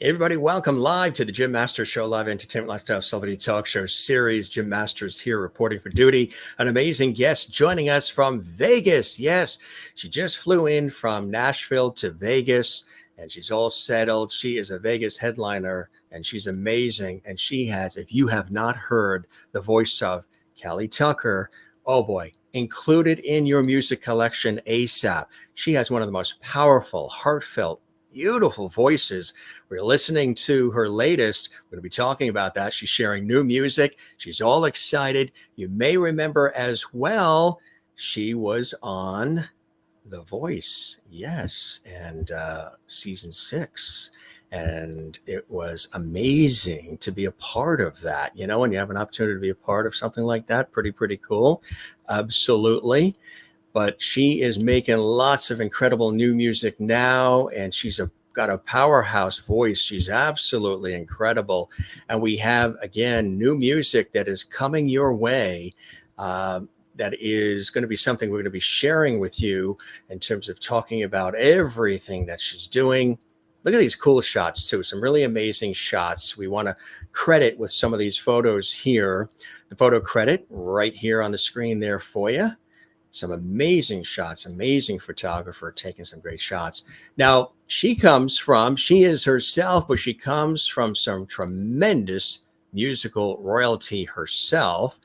Everybody, welcome live to the Jim Masters Show, live entertainment, lifestyle, celebrity talk show series. Jim Masters here reporting for duty. An amazing guest joining us from Vegas. Yes, she just flew in from Nashville to Vegas, and she's all settled. She is a Vegas headliner, and she's amazing. And she has, if you have not heard the voice of Cali Tucker, oh boy, included in your music collection ASAP. She has one of the most powerful, heartfelt, beautiful voices. We're listening to her latest. We're going to be talking about that. She's sharing new music. She's all excited. You may remember as well, she was on The Voice. Yes. And season 6. And it was amazing to be a part of that. You know, when you have an opportunity to be a part of something like that, pretty cool. Absolutely. But she is making lots of incredible new music now, and she's got a powerhouse voice. She's absolutely incredible. And we have, again, new music that is coming your way that is going to be something we're going to be sharing with you in terms of talking about everything that she's doing. Look at these cool shots, too. Some really amazing shots. We want to credit with some of these photos here. The photo credit right here on the screen there for you. Some amazing shots, amazing photographer taking some great shots. Now, she is herself, but she comes from some tremendous musical royalty herself.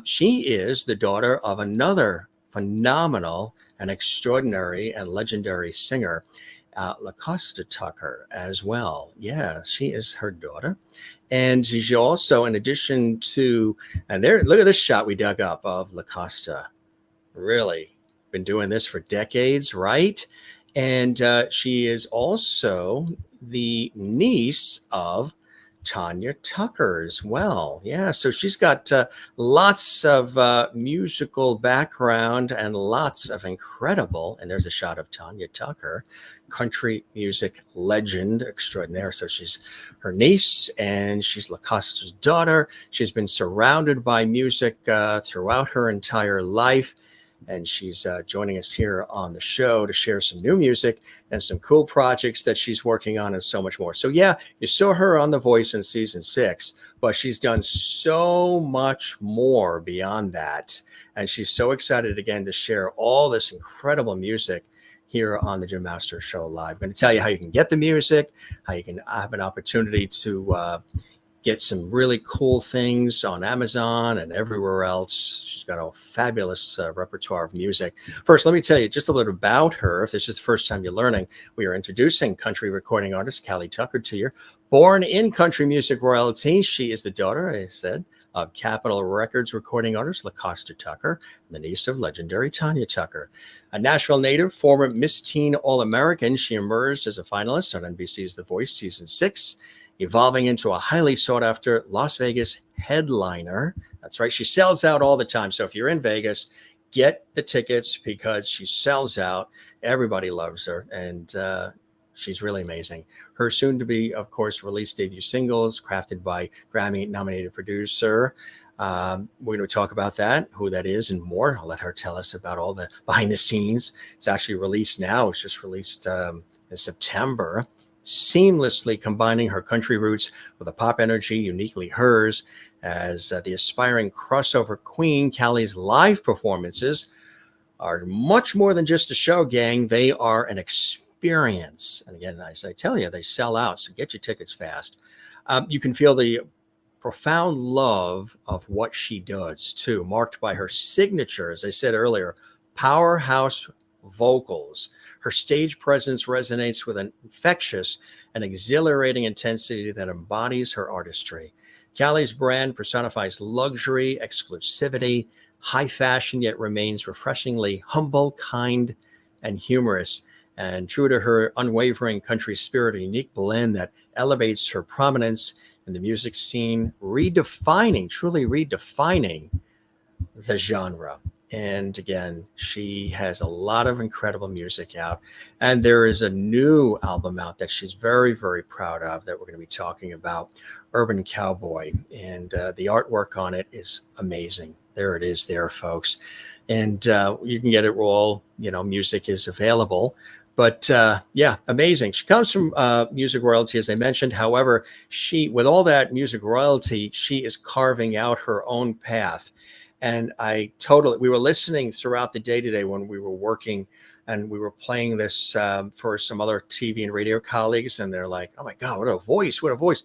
She is the daughter of another phenomenal and extraordinary and legendary singer, LaCosta Tucker as well. Yeah, she is her daughter. And she's also, in addition to, and there, look at this shot we dug up of LaCosta. Really been doing this for decades, right? And she is also the niece of Tanya Tucker as well. Yeah, so she's got lots of musical background and lots of incredible, and there's a shot of Tanya Tucker, country music legend extraordinaire. So she's her niece and she's LaCosta's daughter. She's been surrounded by music throughout her entire life. And she's joining us here on the show to share some new music and some cool projects that she's working on and so much more. So yeah, you saw her on The Voice in season 6, but she's done so much more beyond that. And she's so excited again to share all this incredible music here on the Jim Masters Show Live. I'm going to tell you how you can get the music, how you can have an opportunity to get some really cool things on Amazon and everywhere else. She's got a fabulous repertoire of music. First, let me tell you just a little about her. If this is the first time you're learning, we are introducing country recording artist Cali Tucker to you. Born in country music royalty, she is the daughter, I said, of Capitol Records recording artist LaCosta Tucker, and the niece of legendary Tanya Tucker. A Nashville native, former Miss Teen All-American, she emerged as a finalist on NBC's The Voice season 6, evolving into a highly sought-after Las Vegas headliner. That's right. She sells out all the time. So if you're in Vegas, get the tickets because she sells out. Everybody loves her, and she's really amazing. Her soon-to-be, of course, released debut singles, crafted by Grammy-nominated producer. We're going to talk about that, who that is, and more. I'll let her tell us about all the behind the scenes. It's actually released now. It's just released in September. Seamlessly combining her country roots with a pop energy uniquely hers. As the aspiring crossover queen, Cali's live performances are much more than just a show, gang. They are an experience. And again, as I tell you, they sell out, so get your tickets fast. You can feel the profound love of what she does, too, marked by her signature, as I said earlier, powerhouse vocals. Her stage presence resonates with an infectious and exhilarating intensity that embodies her artistry. Cali's brand personifies luxury, exclusivity, high fashion, yet remains refreshingly humble, kind, and humorous. And true to her unwavering country spirit, a unique blend that elevates her prominence in the music scene, truly redefining the genre. And again, she has a lot of incredible music out. And there is a new album out that she's very, very proud of that we're going to be talking about, Urban Cowboy. And the artwork on it is amazing. There it is there, folks. And you can get it all, music is available. But yeah, amazing. She comes from music royalty, as I mentioned. However, she, with all that music royalty, she is carving out her own path. And we were listening throughout the day today when we were working, and we were playing this for some other TV and radio colleagues. And they're like, oh my God, what a voice, what a voice.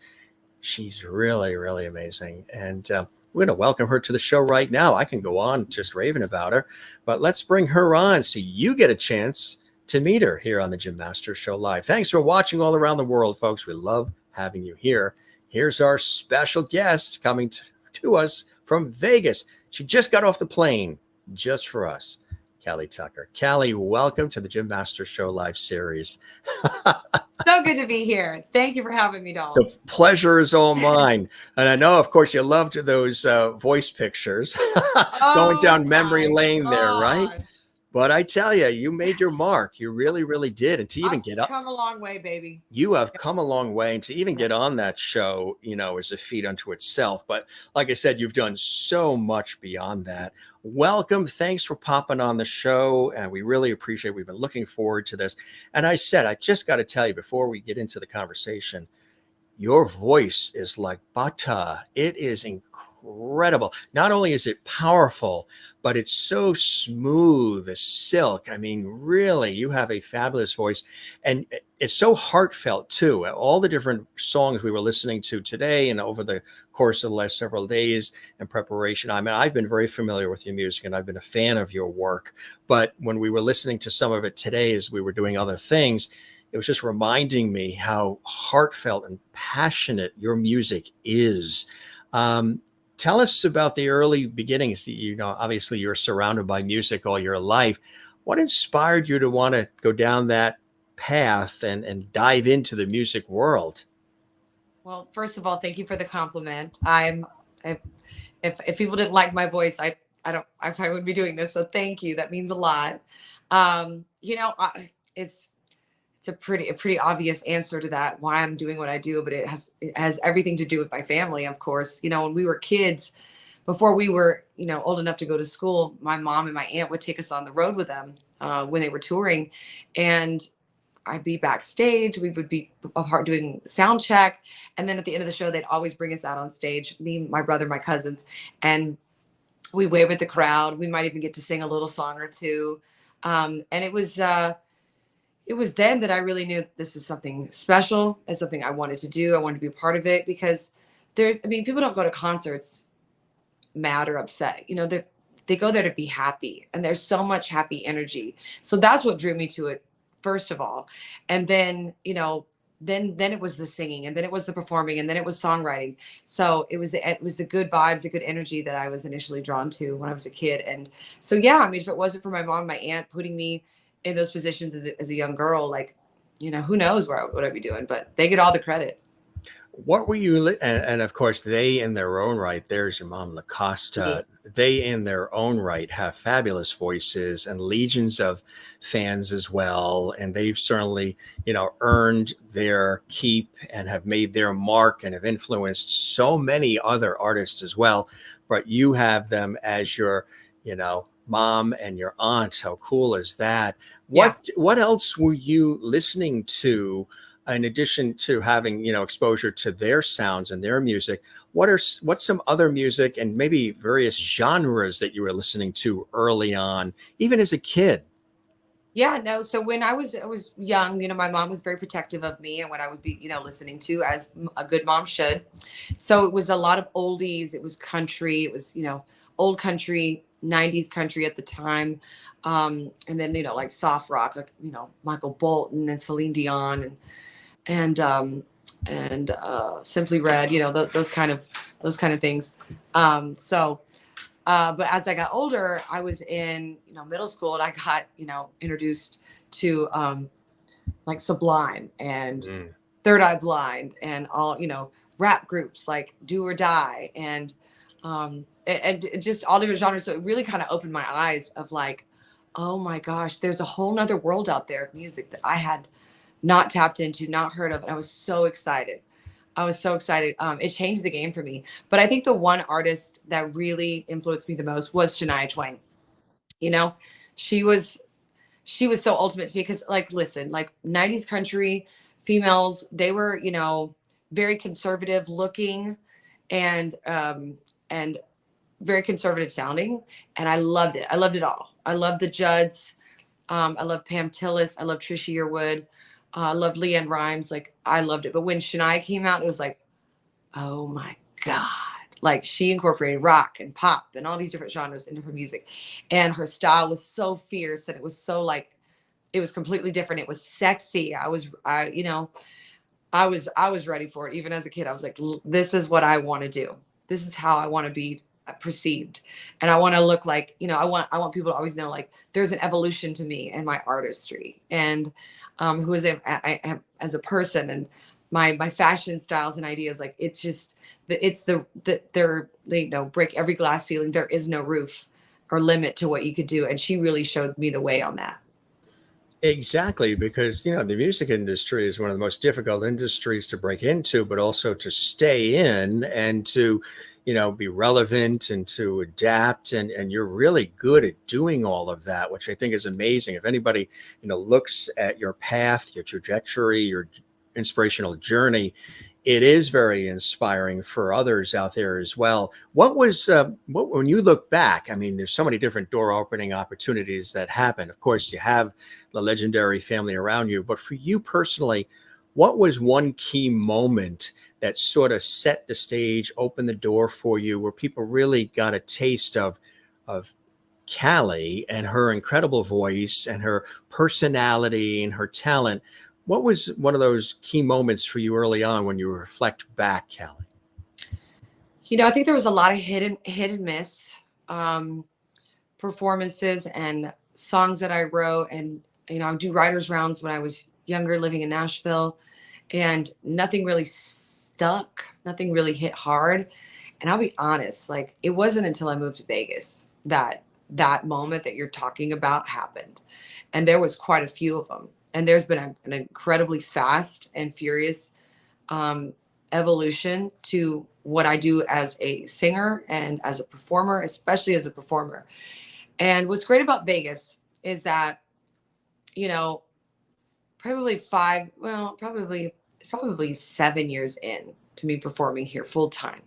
She's really, really amazing. And we're going to welcome her to the show right now. I can go on just raving about her, but let's bring her on so you get a chance to meet her here on the Jim Masters Show Live. Thanks for watching all around the world, folks. We love having you here. Here's our special guest coming to us from Vegas. She just got off the plane just for us. Cali Tucker. Cali, welcome to the Jim Masters Show Live series. So good to be here. Thank you for having me, doll. The pleasure is all mine. And I know, of course, you loved those voice pictures going down memory lane there, right? But I tell you, you made your mark. You really, really did. And to even get up, come a long way, baby. You have come a long way. And to even get on that show, is a feat unto itself. But like I said, you've done so much beyond that. Welcome. Thanks for popping on the show. And we really appreciate it. We've been looking forward to this. And I just got to tell you before we get into the conversation, your voice is like butter. It is incredible. Not only is it powerful, but it's so smooth as silk. I mean, really, you have a fabulous voice, and it's so heartfelt too. All the different songs we were listening to today and over the course of the last several days in preparation. I mean, I've been very familiar with your music and I've been a fan of your work, but when we were listening to some of it today, as we were doing other things, it was just reminding me how heartfelt and passionate your music is. Tell us about the early beginnings. Obviously you're surrounded by music all your life. What inspired you to want to go down that path and dive into the music world? Well, first of all, thank you for the compliment. If people didn't like my voice, I probably wouldn't be doing this. So thank you. That means a lot. It's a pretty obvious answer to that, why I'm doing what I do, but it has everything to do with my family, of course. When we were kids, before we were, old enough to go to school, my mom and my aunt would take us on the road with them when they were touring, and I'd be backstage. We would be apart doing sound check, and then at the end of the show, they'd always bring us out on stage, me, my brother, my cousins, and we wave at the crowd. We might even get to sing a little song or two, and it was then that I really knew this is something special and something I wanted to do. I wanted to be a part of it because people don't go to concerts mad or upset. They go there to be happy, and there's so much happy energy. So that's what drew me to it, first of all. And then, then it was the singing, and then it was the performing, and then it was songwriting. So it was the good vibes, the good energy that I was initially drawn to when I was a kid. And so, yeah, if it wasn't for my mom, my aunt putting me in those positions as a young girl, who knows what I'd be doing, but they get all the credit. What were you, and of course they in their own right, there's your mom, LaCosta, they in their own right have fabulous voices and legions of fans as well. And they've certainly, earned their keep and have made their mark and have influenced so many other artists as well. But you have them as your, mom and your aunt. How cool is that? What else were you listening to in addition to having, exposure to their sounds and their music? What's some other music and maybe various genres that you were listening to early on, even as a kid? Yeah, no. So when I was young, my mom was very protective of me and what I would be, listening to, as a good mom should. So it was a lot of oldies. It was country. It was, old country, 90s country at the time. And then, like soft rock, like, Michael Bolton and Celine Dion and Simply Red, those kind of things. But as I got older, I was in, middle school, and I got, introduced to like Sublime and Third Eye Blind and all, rap groups like Do or Die and just all different genres. So it really kind of opened my eyes of like, oh my gosh, there's a whole nother world out there of music that I had not tapped into, not heard of. And I was so excited. It changed the game for me. But I think the one artist that really influenced me the most was Shania Twain. she was so ultimate to me because, like, listen, like 90s country females, they were, you know, very conservative looking and very conservative sounding. And I loved it. I loved it all. I loved the Judds. I love Pam Tillis. I love Trisha Yearwood. I love Leanne Rimes. Like, I loved it. But when Shania came out, it was like, oh my God. Like, she incorporated rock and pop and all these different genres into her music. And her style was so fierce and it was so like, it was completely different. It was sexy. You know, I was ready for it. Even as a kid, I was like, this is what I want to do. This is how I want to be perceived. And I want to look like, you know, I want people to always know, like, there's an evolution to me and my artistry and who is I am as a person, and my fashion styles and ideas. Like, it's just they, you know, break every glass ceiling. There is no roof or limit to what you could do. And she really showed me the way on that. Exactly, because you know the music industry is one of the most difficult industries to break into, but also to stay in and to, you know, be relevant and to adapt. And you're really good at doing all of that, which I think is amazing. If anybody, you know, looks at your path, your trajectory, your inspirational journey, it is very inspiring for others out there as well. What was what when you look back? I mean, there's so many different door opening opportunities that happen. Of course, you have the legendary family around you, but for you personally, what was one key moment that sort of set the stage, opened the door for you, where people really got a taste of Cali and her incredible voice and her personality and her talent? What was one of those key moments for you early on when you reflect back, Cali? You know, I think there was a lot of hit and miss performances and songs that I wrote. And, you know, I would do writers rounds when I was younger, living in Nashville, and nothing really stuck. Nothing really hit hard. And I'll be honest, like, it wasn't until I moved to Vegas that that moment that you're talking about happened. And there was quite a few of them. And there's been an incredibly fast and furious um, evolution to what I do as a singer and as a performer, especially as a performer. And what's great about Vegas is that, you know, probably 7 years in to me performing here full time.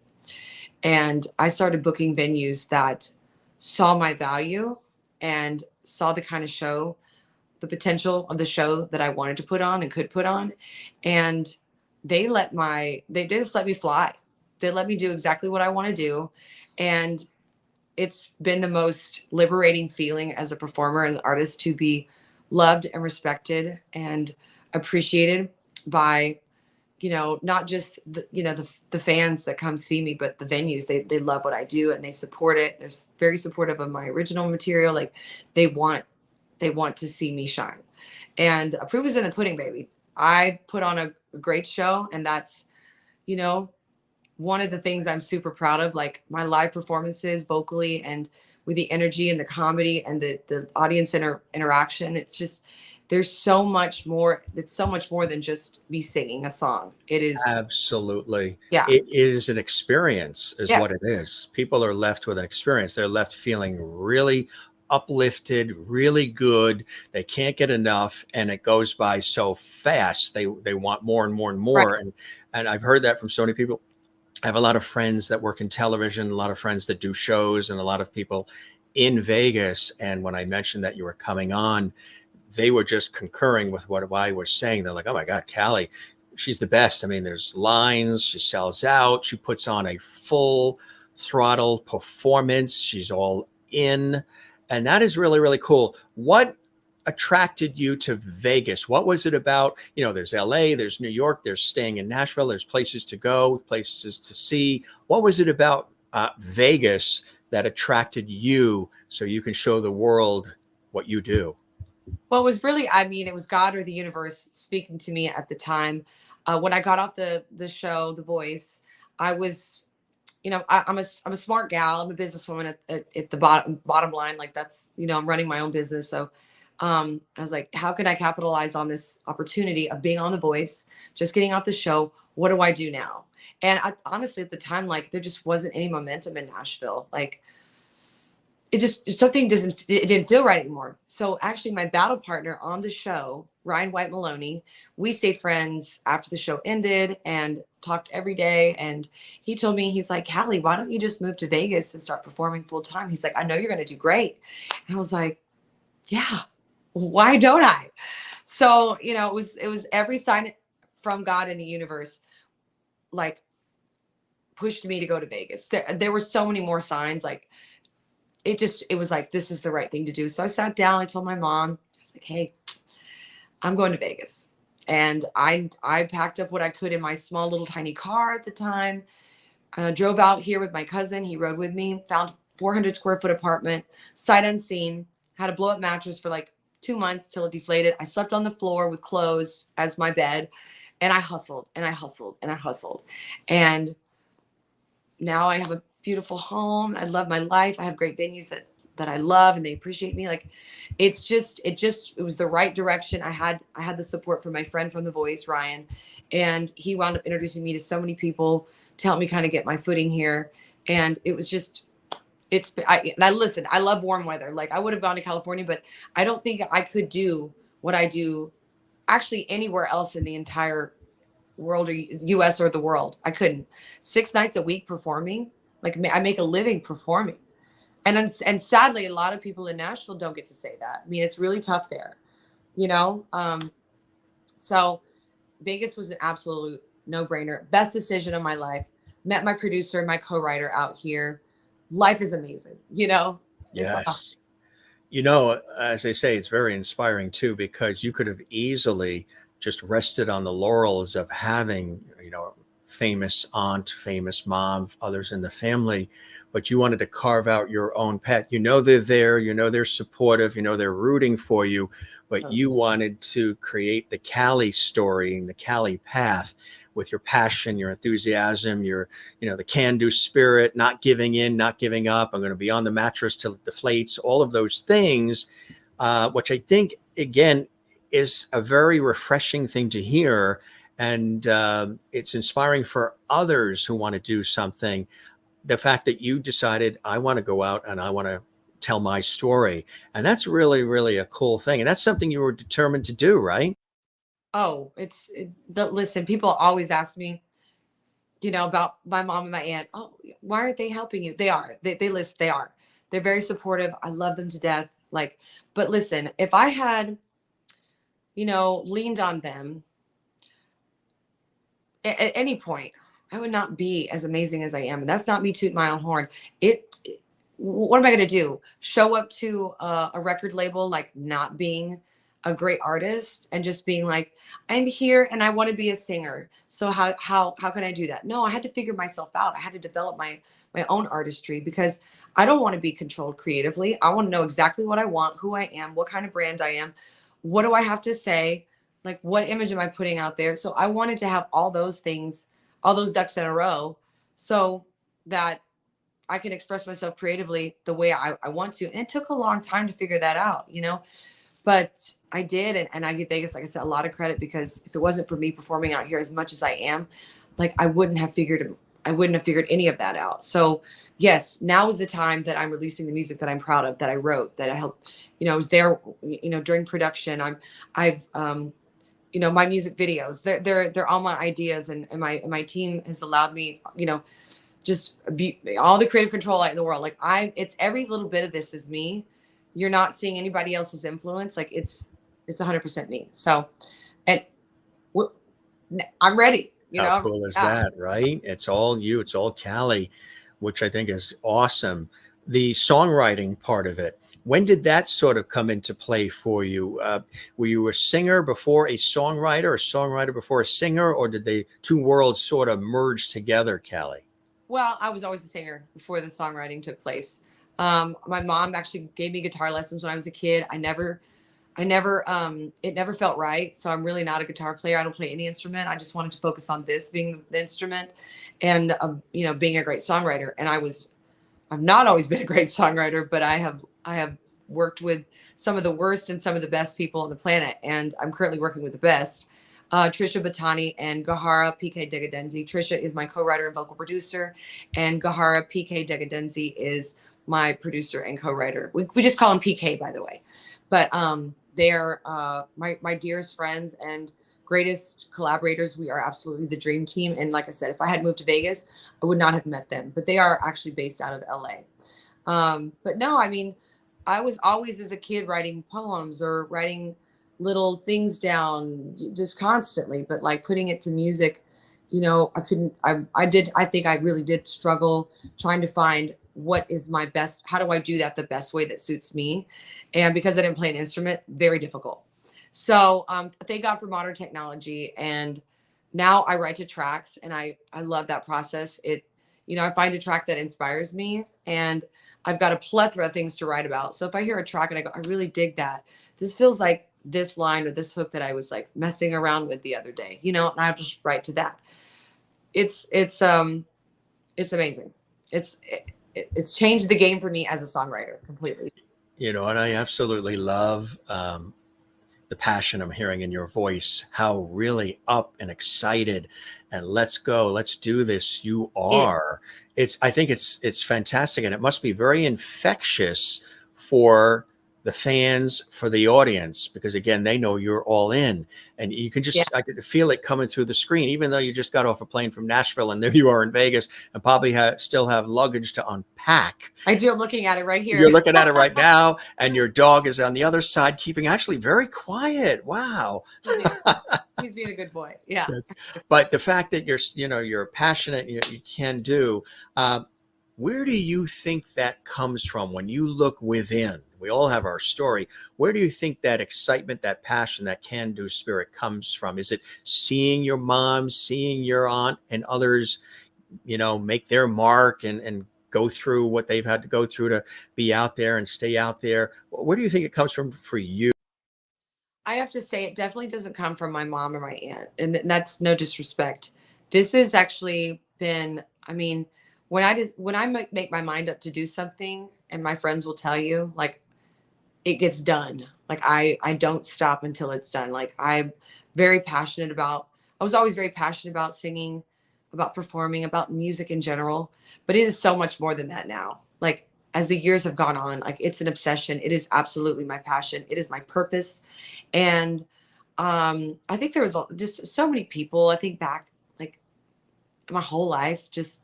And I started booking venues that saw my value and saw the kind of show, the potential of the show that I wanted to put on and could put on. And they just let me fly. They let me do exactly what I want to do. And it's been the most liberating feeling as a performer and artist to be loved and respected and appreciated by, you know, not just the fans that come see me, but the venues. They love what I do and they support it. They're very supportive of my original material. Like, they want to see me shine. And proof is in the pudding, baby. I put on a great show, and that's, you know, one of the things I'm super proud of. Like, my live performances vocally and with the energy and the comedy and the audience interaction. It's just, there's so much more. It's so much more than just me singing a song. It is. Absolutely. Yeah. It is an experience, is Yeah. what it is. People are left with an experience. They're left feeling really uplifted, really good. They can't get enough, and it goes by so fast. They want more and more and Right. more. And I've heard that from so many people. I have a lot of friends that work in television, a lot of friends that do shows, and a lot of people in Vegas. And when I mentioned that you were coming on, they were just concurring with what I was saying. They're like, "Oh my God, Cali, she's the best." I mean, there's lines, she sells out, she puts on a full throttle performance, she's all in. And that is really, really cool. What attracted you to Vegas? What was it about? You know, there's LA, there's New York, there's staying in Nashville, there's places to go, places to see. What was it about Vegas that attracted you so you can show the world what you do? Well, it was really, I mean, it was God or the universe speaking to me at the time. When I got off the show, The Voice, I was, you know, I'm a smart gal. I'm a businesswoman at the bottom line. Like, that's, you know, I'm running my own business. So I was like, how can I capitalize on this opportunity of being on The Voice, just getting off the show? What do I do now? And I honestly, at the time, like, there just wasn't any momentum in Nashville. Like, it just, something it didn't feel right anymore. So actually my battle partner on the show, Ryan White Maloney, we stayed friends after the show ended and talked every day. And he told me, he's like, Callie, why don't you just move to Vegas and start performing full time? He's like, I know you're going to do great. And I was like, yeah, why don't I? So, you know, it was every sign from God in the universe, like, pushed me to go to Vegas. There were so many more signs, like, it was like, this is the right thing to do. So I sat down, I told my mom, I was like, hey, I'm going to Vegas. And I packed up what I could in my small little tiny car at the time, drove out here with my cousin. He rode with me, found 400 square foot apartment, sight unseen, had a blow up mattress for like 2 months till it deflated. I slept on the floor with clothes as my bed, and I hustled and I hustled and I hustled. And now I have a beautiful home. I love my life. I have great venues that I love and they appreciate me. Like, it was the right direction. I had the support from my friend from The Voice, Ryan, and he wound up introducing me to so many people to help me kind of get my footing here. And it was just, listen, I love warm weather. Like, I would have gone to California, but I don't think I could do what I do actually anywhere else in the entire world or US or the world. I couldn't. 6 nights a week performing. Like, I make a living performing. And sadly, a lot of people in Nashville don't get to say that. I mean, it's really tough there, you know? So Vegas was an absolute no-brainer. Best decision of my life. Met my producer and my co-writer out here. Life is amazing, you know? Yes. You know, as I say, it's very inspiring too, because you could have easily just rested on the laurels of having, you know, famous aunt, famous mom, others in the family, but you wanted to carve out your own path. You know, they're there, you know, they're supportive, you know, they're rooting for you, but you wanted to create the Cali story and the Cali path with your passion, your enthusiasm, your, you know, the can-do spirit, not giving in, not giving up. I'm going to be on the mattress till it deflates, all of those things, which I think, again, is a very refreshing thing to hear. And it's inspiring for others who want to do something. The fact that you decided, I want to go out and I want to tell my story. And that's really, really a cool thing. And that's something you were determined to do, right? Oh, listen, people always ask me, you know, about my mom and my aunt. Oh, why aren't they helping you? They are. They are. They're very supportive. I love them to death. Like, but listen, if I had, you know, leaned on them at any point, I would not be as amazing as I am. And that's not me tooting my own horn. What am I going to do? Show up to a record label, like, not being a great artist and just being like, I'm here and I want to be a singer. So how can I do that? No, I had to figure myself out. I had to develop my own artistry, because I don't want to be controlled creatively. I want to know exactly what I want, who I am, what kind of brand I am. What do I have to say? Like, what image am I putting out there? So I wanted to have all those things, all those ducks in a row, so that I can express myself creatively the way I want to. And it took a long time to figure that out, you know, but I did. And I give Vegas, like I said, a lot of credit, because if it wasn't for me performing out here as much as I am, like, I wouldn't have figured any of that out. So yes, now is the time that I'm releasing the music that I'm proud of, that I wrote, that I helped, you know, I was there, you know, during production. I've you know, my music videos, they're all my ideas, and my team has allowed me, you know, just be all the creative control in the world. Like, it's every little bit of this is me. You're not seeing anybody else's influence. Like, it's 100% me. So, and I'm ready. You How know, cool is that, right? It's all you, it's all Cali, which I think is awesome. The songwriting part of it, when did that sort of come into play for you? Were you a singer before a songwriter before a singer, or did the two worlds sort of merge together, Cali? Well, I was always a singer before the songwriting took place. My mom actually gave me guitar lessons when I was a kid. It never felt right. So I'm really not a guitar player. I don't play any instrument. I just wanted to focus on this being the instrument, and, you know, being a great songwriter. And I've not always been a great songwriter, but I have worked with some of the worst and some of the best people on the planet. And I'm currently working with the best, Trisha Batani and G'harah PK Degeddingseze. Trisha is my co-writer and vocal producer, and G'harah PK Degeddingseze is my producer and co-writer. We just call him PK, by the way. But they're my dearest friends and greatest collaborators. We are absolutely the dream team. And like I said, if I had moved to Vegas, I would not have met them. But they are actually based out of LA. But no, I mean, I was always as a kid writing poems or writing little things down just constantly. But like putting it to music, you know, I couldn't, I think I really did struggle trying to find what is my best, how do I do that the best way that suits me? And because I didn't play an instrument, very difficult. So thank God for modern technology. And now I write to tracks and I love that process. It, you know, I find a track that inspires me and I've got a plethora of things to write about. So if I hear a track and I go, I really dig that. This feels like this line or this hook that I was like messing around with the other day, you know, and I just write to that. It's amazing. It's changed the game for me as a songwriter completely. You know, and I absolutely love the passion I'm hearing in your voice, how really up and excited and let's go, let's do this you are. I think it's fantastic, and it must be very infectious for the fans, for the audience, because again, they know you're all in, and you can just, I could feel it coming through the screen, even though you just got off a plane from Nashville and there you are in Vegas and probably still have luggage to unpack. I do. I'm looking at it right here. You're looking at it right now, and your dog is on the other side, keeping actually very quiet. Wow. He's being a good boy. Yeah. But the fact that you're passionate, and you can do, where do you think that comes from when you look within? We all have our story. Where do you think that excitement, that passion, that can-do spirit comes from? Is it seeing your mom, seeing your aunt and others, you know, make their mark and go through what they've had to go through to be out there and stay out there? Where do you think it comes from for you? I have to say it definitely doesn't come from my mom or my aunt. And that's no disrespect. This has actually been, I mean, when I make my mind up to do something, and my friends will tell you, like, it gets done. Like I don't stop until it's done. Like I'm very passionate about, I was always very passionate about singing, about performing, about music in general, but it is so much more than that now. Like as the years have gone on, like it's an obsession. It is absolutely my passion. It is my purpose. And I think there was just so many people, I think back like my whole life, just,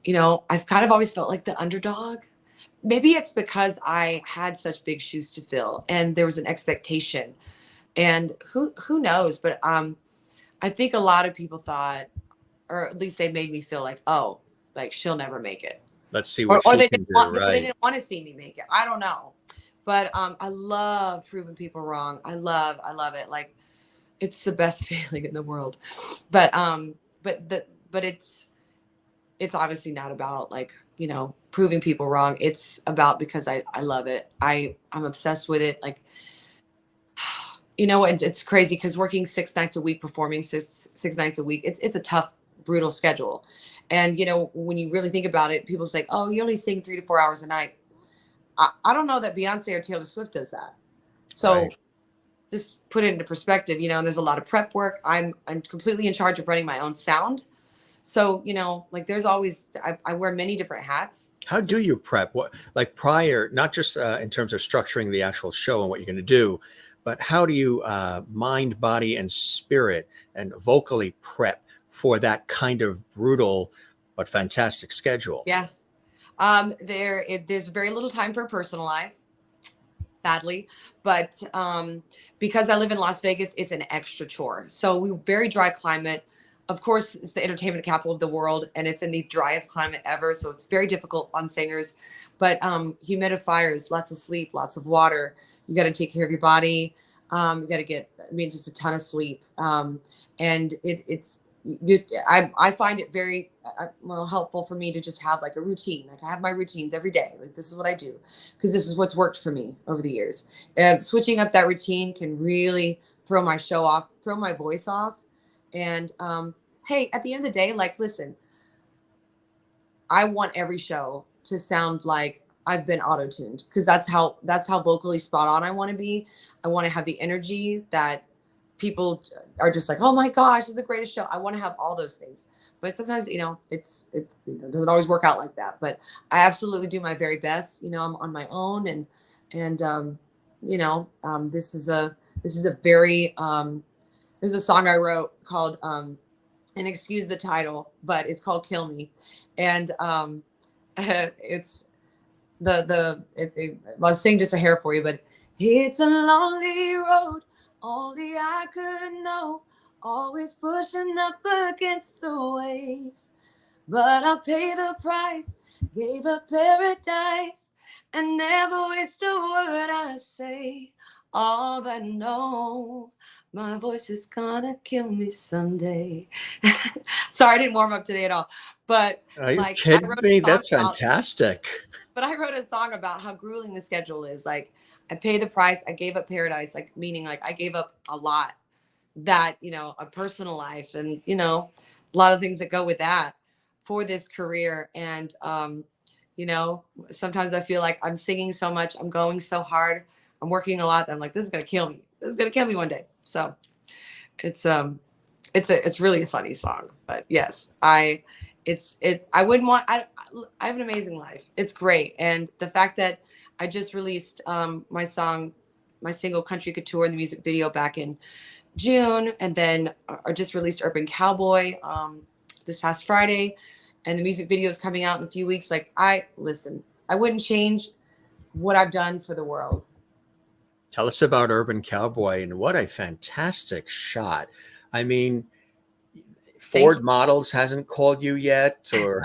you know, I've kind of always felt like the underdog. Maybe it's because I had such big shoes to fill and there was an expectation, and who knows, but I think a lot of people thought, or at least they made me feel like, oh, like she'll never make it. Let's see what she can do, right? They didn't want to see me make it. I don't know. But I love proving people wrong. I love it. Like it's the best feeling in the world. But it's obviously not about like, you know, proving people wrong. It's about because I love it. I'm obsessed with it. Like, you know, it's crazy because working 6 nights a week, performing six nights a week, it's a tough, brutal schedule. And, you know, when you really think about it, people say, oh, you only sing 3 to 4 hours a night. I don't know that Beyonce or Taylor Swift does that. So Right. Just put it into perspective, you know, and there's a lot of prep work. I'm completely in charge of running my own sound. So, you know, like there's always, I wear many different hats. How do you prep? What, like prior, not just in terms of structuring the actual show and what you're going to do, but how do you mind, body, and spirit and vocally prep for that kind of brutal but fantastic schedule? Yeah. There's very little time for a personal life, sadly, but because I live in Las Vegas, it's an extra chore. So we're very dry climate. Of course, it's the entertainment capital of the world, and it's in the driest climate ever. So it's very difficult on singers. But humidifiers, lots of sleep, lots of water. You got to take care of your body. You got to get, I mean, just a ton of sleep. And I find it very helpful for me to just have like a routine. Like I have my routines every day. Like this is what I do because this is what's worked for me over the years. Switching up that routine can really throw my show off, throw my voice off. And hey, at the end of the day, like, listen, I want every show to sound like I've been auto-tuned because that's how vocally spot on I want to be. I want to have the energy that people are just like, oh my gosh, it's the greatest show. I want to have all those things, but sometimes, it's it doesn't always work out like that. But I absolutely do my very best. I'm on my own, and this is a very this is a song I wrote called and excuse the title, but it's called "Kill Me," and it's I'll sing just a hair for you, but it's a lonely road, only I could know, always pushing up against the waves, but I'll pay the price, gave up paradise, and never waste a word I say, all that know, my voice is gonna kill me someday. Sorry, I didn't warm up today at all, but Are you like I kidding wrote me? a song That's about fantastic. but I wrote a song about how grueling the schedule is. Like, I pay the price, I gave up paradise, like meaning like I gave up a lot, that, a personal life, and, a lot of things that go with that for this career. And sometimes I feel like I'm singing so much, I'm going so hard, I'm working a lot, that I'm like, this is gonna kill me. This is gonna kill me one day. So it's really a funny song. But yes, I wouldn't want I have an amazing life. It's great. And the fact that I just released my single Country Couture in the music video back in June, and then I just released Urban Cowboy this past Friday, and the music video is coming out in a few weeks. Like, I wouldn't change what I've done for the world. Tell us about Urban Cowboy, and what a fantastic shot. I mean, Ford Models hasn't called you yet, or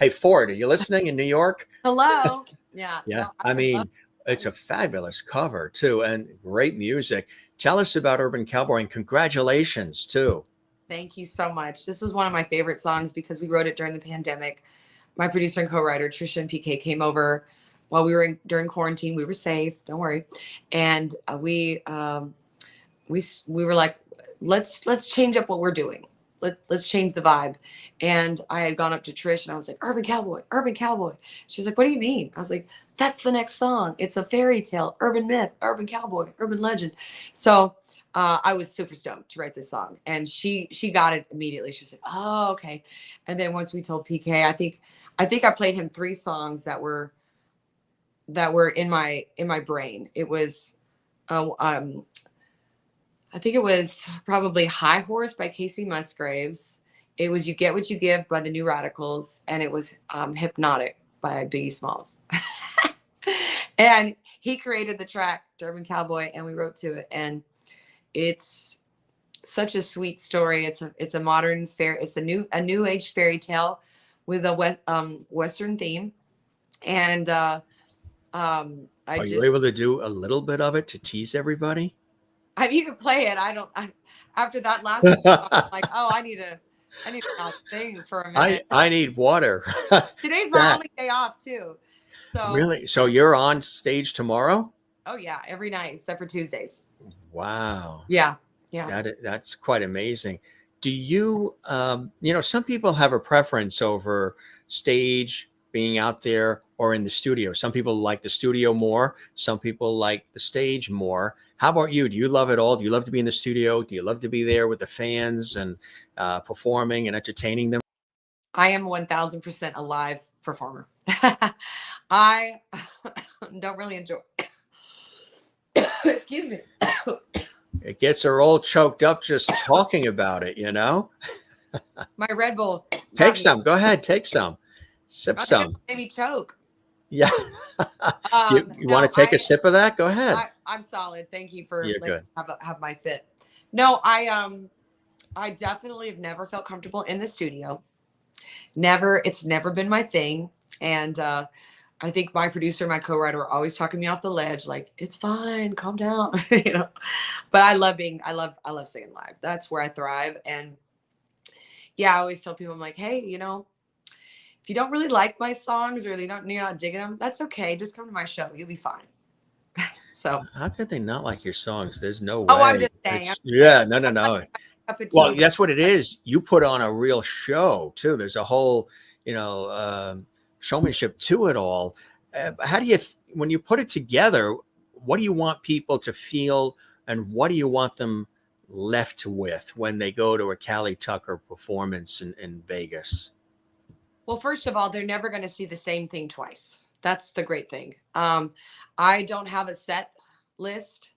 hey, Ford, are you listening in New York? Hello. Yeah. Yeah. No, I mean, it's a fabulous cover too, and great music. Tell us about Urban Cowboy, and congratulations too. Thank you so much. This is one of my favorite songs because we wrote it during the pandemic. My producer and co-writer Trisha and PK came over while we were during quarantine. We were safe, don't worry, and we were like, let's change up what we're doing. Let's change the vibe. And I had gone up to Trish and I was like, Urban Cowboy, Urban Cowboy. She's like, what do you mean? I was like, that's the next song. It's a fairy tale, urban myth, urban cowboy, urban legend. So I was super stoked to write this song, and she got it immediately. She was like, oh, okay. And then once we told PK, I think I played him 3 songs that were in my brain. It was I think it was probably High Horse by Casey Musgraves. It was You Get What You Give by the New Radicals. And it was Hypnotic by Biggie Smalls. And he created the track, Urban Cowboy, and we wrote to it. And it's such a sweet story. It's a modern it's a new age fairy tale with a Western theme. And are you able to do a little bit of it to tease everybody? You can play it. After that last song, I'm like, oh, I need to sing for a minute. I need water. Today's my only day off too. So really? So you're on stage tomorrow? Oh yeah, every night except for Tuesdays. Wow. Yeah. Yeah. That's quite amazing. Do you, some people have a preference over stage, being out there, or in the studio. Some people like the studio more. Some people like the stage more. How about you? Do you love it all? Do you love to be in the studio? Do you love to be there with the fans and performing and entertaining them? I am 1000% a live performer. I don't really enjoy. Excuse me. It gets her all choked up just talking about it, My Red Bull. Take some. Go ahead. Take some. Sip some. Made me choke. Yeah. You want to take a sip of that? Go ahead. I'm solid. Thank you for You're good. Have my fit. No, I definitely have never felt comfortable in the studio. Never. It's never been my thing. And I think my producer, my co-writer are always talking me off the ledge, like, it's fine, calm down, But I love singing live. That's where I thrive. And yeah, I always tell people, I'm like, hey, if you don't really like my songs, or you're not digging them, that's okay. Just come to my show. You'll be fine. So how could they not like your songs? There's no way. Oh, I'm just saying. No. Well, that's what it is. You put on a real show too. There's a whole, showmanship to it all. How do you, when you put it together, what do you want people to feel and what do you want them left with when they go to a Cali Tucker performance in Vegas? Well, first of all, they're never going to see the same thing twice. That's the great thing. I don't have a set list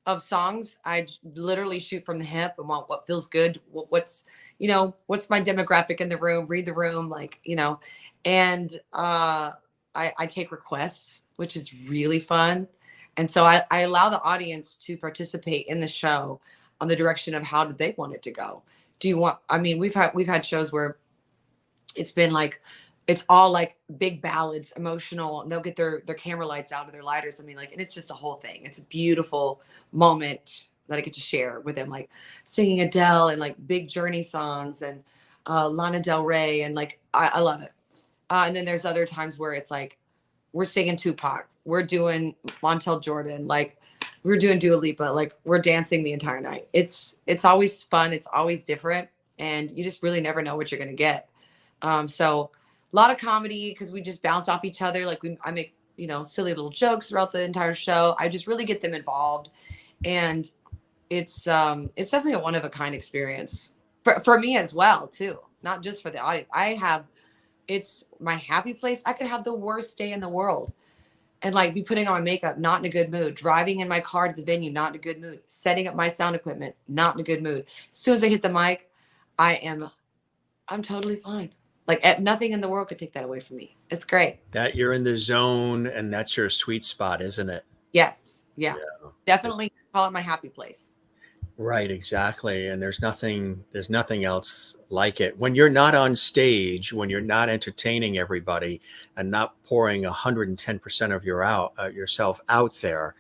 of songs. Literally shoot from the hip and want what feels good. What's, what's my demographic in the room, read the room, and I take requests, which is really fun. And so I allow the audience to participate in the show on the direction of how did they want it to go. We've had shows where it's been it's all big ballads, emotional, and they'll get their camera lights out of their lighters. And it's just a whole thing. It's a beautiful moment that I get to share with them, singing Adele and big Journey songs and Lana Del Rey. And I love it. And then there's other times where it's we're singing Tupac, we're doing Montel Jordan, we're doing Dua Lipa, we're dancing the entire night. It's always fun. It's always different. And you just really never know what you're going to get. So a lot of comedy because we just bounce off each other. I make, silly little jokes throughout the entire show. I just really get them involved. And it's definitely a one of a kind experience for me as well, too. Not just for the audience. It's my happy place. I could have the worst day in the world and be putting on my makeup, not in a good mood, driving in my car to the venue, not in a good mood, setting up my sound equipment, not in a good mood. As soon as I hit the mic, I'm totally fine. Nothing in the world could take that away from me. It's great. That you're in the zone, and that's your sweet spot, isn't it? Yes. Yeah. Definitely call it my happy place. Right, exactly. And there's nothing else like it. When you're not on stage, when you're not entertaining everybody and not pouring 110% of yourself out there,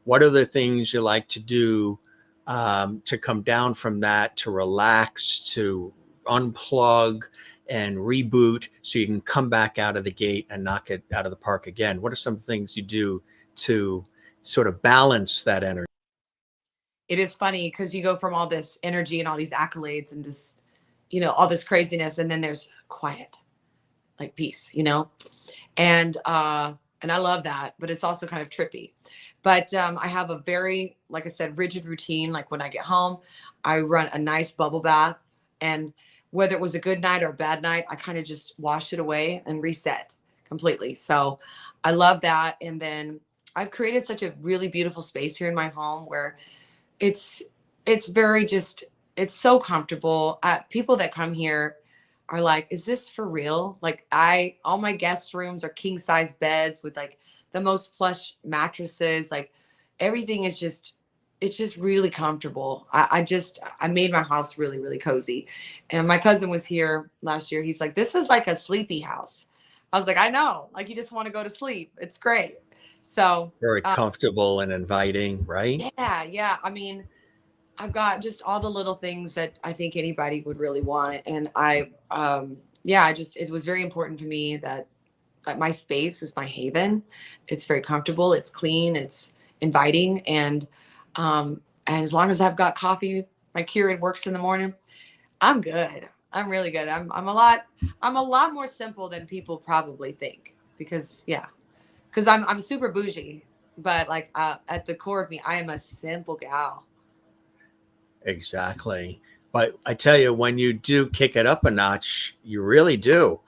what are the things you like to do to come down from that, to relax, to unplug and reboot so you can come back out of the gate and knock it out of the park again? What are some things you do to sort of balance that energy? It is funny because you go from all this energy and all these accolades and just, all this craziness. And then there's quiet, peace, and I love that, but it's also kind of trippy. But I have a very, like I said, rigid routine. When I get home, I run a nice bubble bath, and whether it was a good night or a bad night, I kind of just wash it away and reset completely. So I love that. And then I've created such a really beautiful space here in my home where it's very it's so comfortable. People that come here are like, is this for real? All my guest rooms are king size beds with the most plush mattresses. Everything is it's just really comfortable. I made my house really, really cozy. And my cousin was here last year. He's like, this is like a sleepy house. I was like, I know, you just want to go to sleep. It's great. So very comfortable and inviting, right? Yeah. I've got just all the little things that I think anybody would really want. And it was very important to me that my space is my haven. It's very comfortable. It's clean. It's inviting. And as long as I've got coffee, my Keurig works in the morning, I'm good. I'm really good. I'm a lot more simple than people probably think because I'm super bougie, but at the core of me, I am a simple gal. Exactly. But I tell you, when you do kick it up a notch, you really do.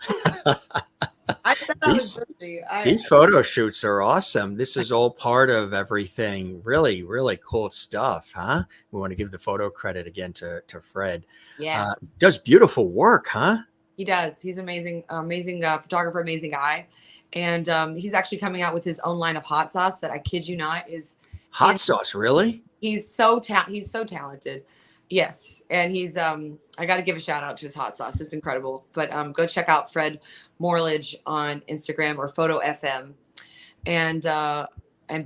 I said I was bougie. These photo shoots are awesome. This is all part of everything. Really, really cool stuff, huh? We want to give the photo credit again to Fred. Yeah. Does beautiful work, huh? He does. He's amazing photographer, amazing guy. And he's actually coming out with his own line of hot sauce that I kid you not is hot sauce. Really? He's so talented. Yes. And he's I got to give a shout out to his hot sauce. It's incredible. But go check out Fred Morledge on Instagram or Photo FM and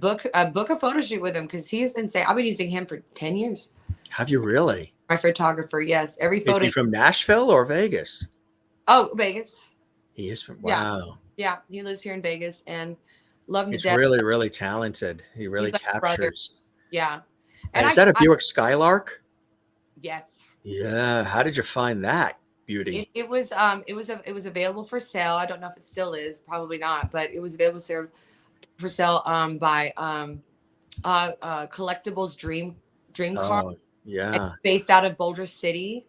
book a photo shoot with him because he's insane. I've been using him for 10 years. Have you really? My photographer, yes. Every photo. Is he from Nashville or Vegas? Oh, Vegas. He is from, wow. Yeah, he lives here in Vegas and love him to death. death. Really, really talented. He really captures. Yeah. And is that a Buick Skylark? Yes. Yeah. How did you find that beauty? It was available for sale. I don't know if it still is, probably not, but it was available for sale by Collectibles Dream dream car. Oh, And yeah. based out of Boulder City,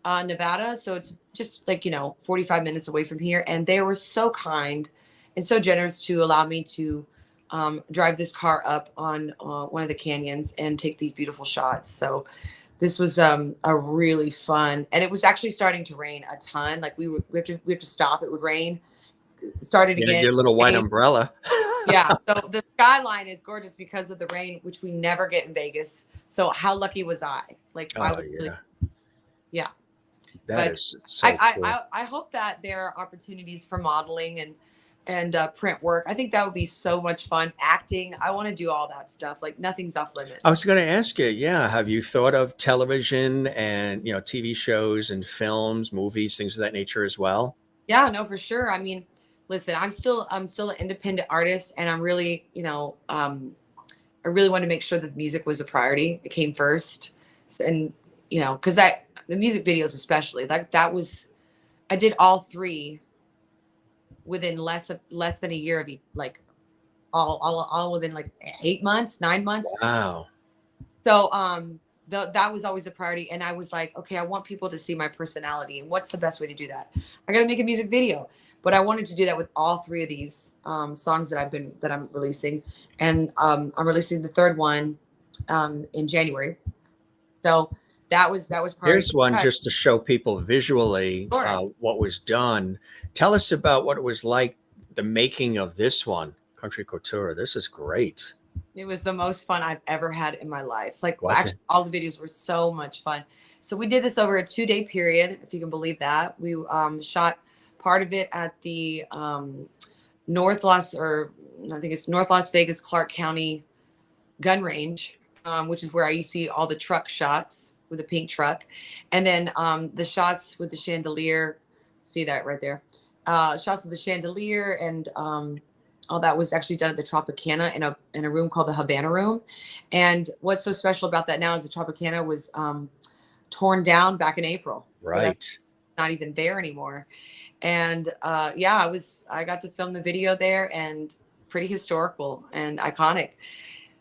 Nevada. So it's just like, 45 minutes away from here. And they were so kind and so generous to allow me to drive this car up on one of the canyons and take these beautiful shots. So this was a really fun, and it was actually starting to rain a ton. Like we have to stop. It would rain. Started Yeah, again. your little white Rain. umbrella. Yeah. So the skyline is gorgeous because of the rain, which we never get in Vegas. So how lucky was I? Like I Oh, was really, yeah. yeah. That But is so cool. I hope that there are opportunities for modeling and print work. I think that would be so much fun. Acting. I want to do all that stuff. Like nothing's off limit. I was going to ask you, yeah, have you thought of television and, TV shows and films, movies, things of that nature as well? Yeah, no, for sure. I mean, listen, I'm still an independent artist, and I'm really, I really wanted to make sure that the music was a priority. It came first, and because the music videos especially, that was, I did all three within less than a year of like all within like 8 months, 9 months. Wow. So that was always a priority, and I was like, okay, I want people to see my personality, and what's the best way to do that? I got to make a music video, but I wanted to do that with all three of these songs that I'm releasing, and I'm releasing the third one in January. So that was priority. Here's one just to show people visually Sure. what was done. Tell us about what it was like, the making of this one, Country Couture. This is great. It was the most fun I've ever had in my life. Like Was it? actually, all the videos were so much fun. So we did this over a 2-day period, if you can believe that. We shot part of it at the North Las Vegas Clark County gun range, which is where I used to see all the truck shots with the pink truck, and then the shots with the chandelier. See that right there? Shots with the chandelier and all that was actually done at the Tropicana in a room called the Havana Room. And what's so special about that now is the Tropicana was torn down back in April. So that's Right. not even there anymore. And yeah, I got to film the video there, and pretty historical and iconic.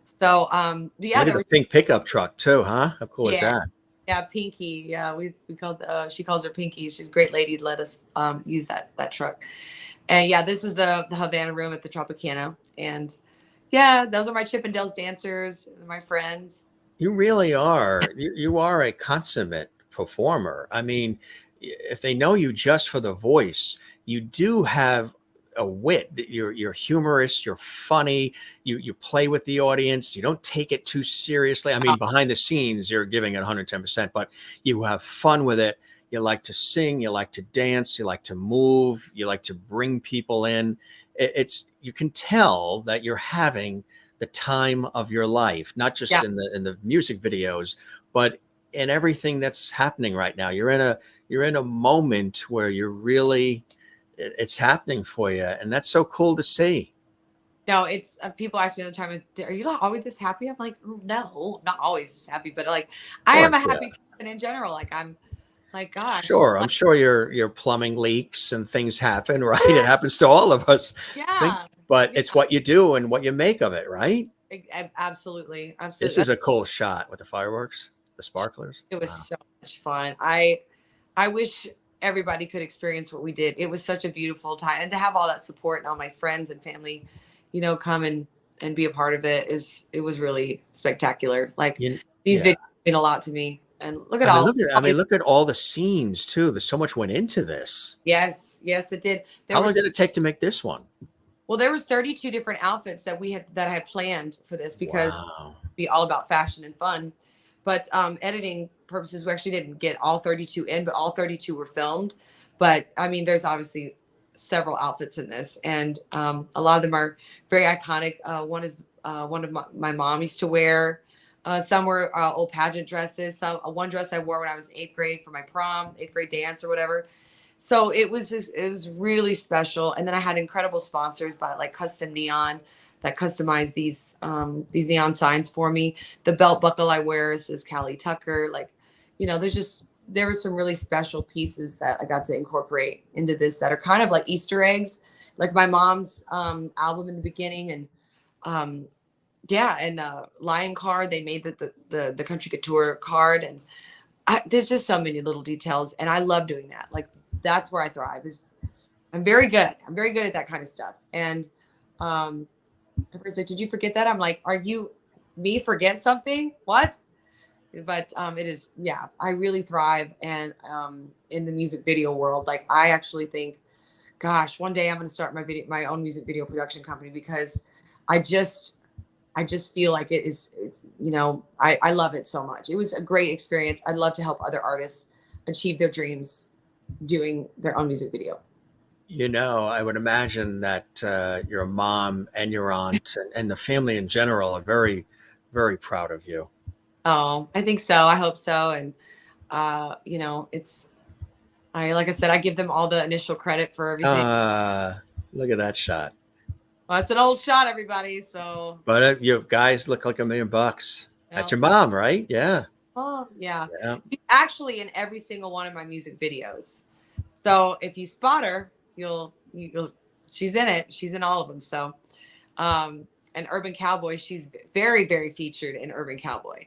So yeah, Look at there the was, pink pickup truck too, huh? How cool is yeah. that? Yeah, Pinky. Yeah, we called she calls her Pinky. She's a great lady to let us use that truck. And yeah, this is the Havana Room at the Tropicana. And yeah, those are my Chippendales dancers, my friends. You really are. You are a consummate performer. I mean, if they know you just for the voice, you do have a wit. You're humorous. You're funny. You play with the audience. You don't take it too seriously. I mean, behind the scenes, you're giving it 110%, but you have fun with it. You like to sing. You like to dance. You like to move. You like to bring people in. You can tell that you're having the time of your life, not just Yeah. in the music videos, but in everything that's happening right now. You're in a moment where it's happening for you, and that's so cool to see. No, it's people ask me all the time, are you not always this happy? I'm like, no, not always this happy, but like I am a Yeah. happy person in general. Like I'm like, gosh. Sure, I'm Like, sure your plumbing leaks and things happen, right? It happens to all of us. yeah. But Yeah. it's what you do and what you make of it, right? Absolutely. This Absolutely. is a cool shot with the fireworks, the sparklers. It was Wow. so much fun. I wish everybody could experience what we did. It was such a beautiful time, and to have all that support and all my friends and family, come and be a part of it was really spectacular. Like these Yeah. videos mean a lot to me. And look at all. Look at all the scenes too. There's so much went into this. Yes, it did. How long did it take to make this one? Well, there was 32 different outfits that I had planned for this because Wow. it'd be all about fashion and fun. But editing purposes, we actually didn't get all 32 in, but all 32 were filmed. But I mean, there's obviously several outfits in this, and a lot of them are very iconic. One is one of my mom used to wear. Some were old pageant dresses. One dress I wore when I was in 8th grade for my prom, 8th grade dance or whatever. So it was really special. And then I had incredible sponsors by like Custom Neon that customized these neon signs for me. The belt buckle I wear is Cali Tucker. Like, there were some really special pieces that I got to incorporate into this that are kind of like Easter eggs, like my mom's album in the beginning. And yeah, and Lion card. They made the country couture card, and there's just so many little details, and I love doing that. Like that's where I thrive. Is I'm very good. I'm very good at that kind of stuff. And everybody's like, "Did you forget that?" I'm like, "Are you me forget something? What?" But it is, yeah. I really thrive, and in the music video world, like I actually think, gosh, one day I'm going to start my own music video production company because I just I just feel like it's, I love it so much. It was a great experience. I'd love to help other artists achieve their dreams doing their own music video. I would imagine that your mom and your aunt and the family in general are very, very proud of you. Oh, I think so. I hope so. And, it's, like I said, I give them all the initial credit for everything. Look at that shot. Well, it's an old shot, everybody. So, But you guys look like $1,000,000. That's well, your mom, right? Yeah. oh, yeah. Yeah. She's actually in every single one of my music videos. So if you spot her, you'll she's in it. She's in all of them. So, and Urban Cowboy, she's very, very featured in Urban Cowboy.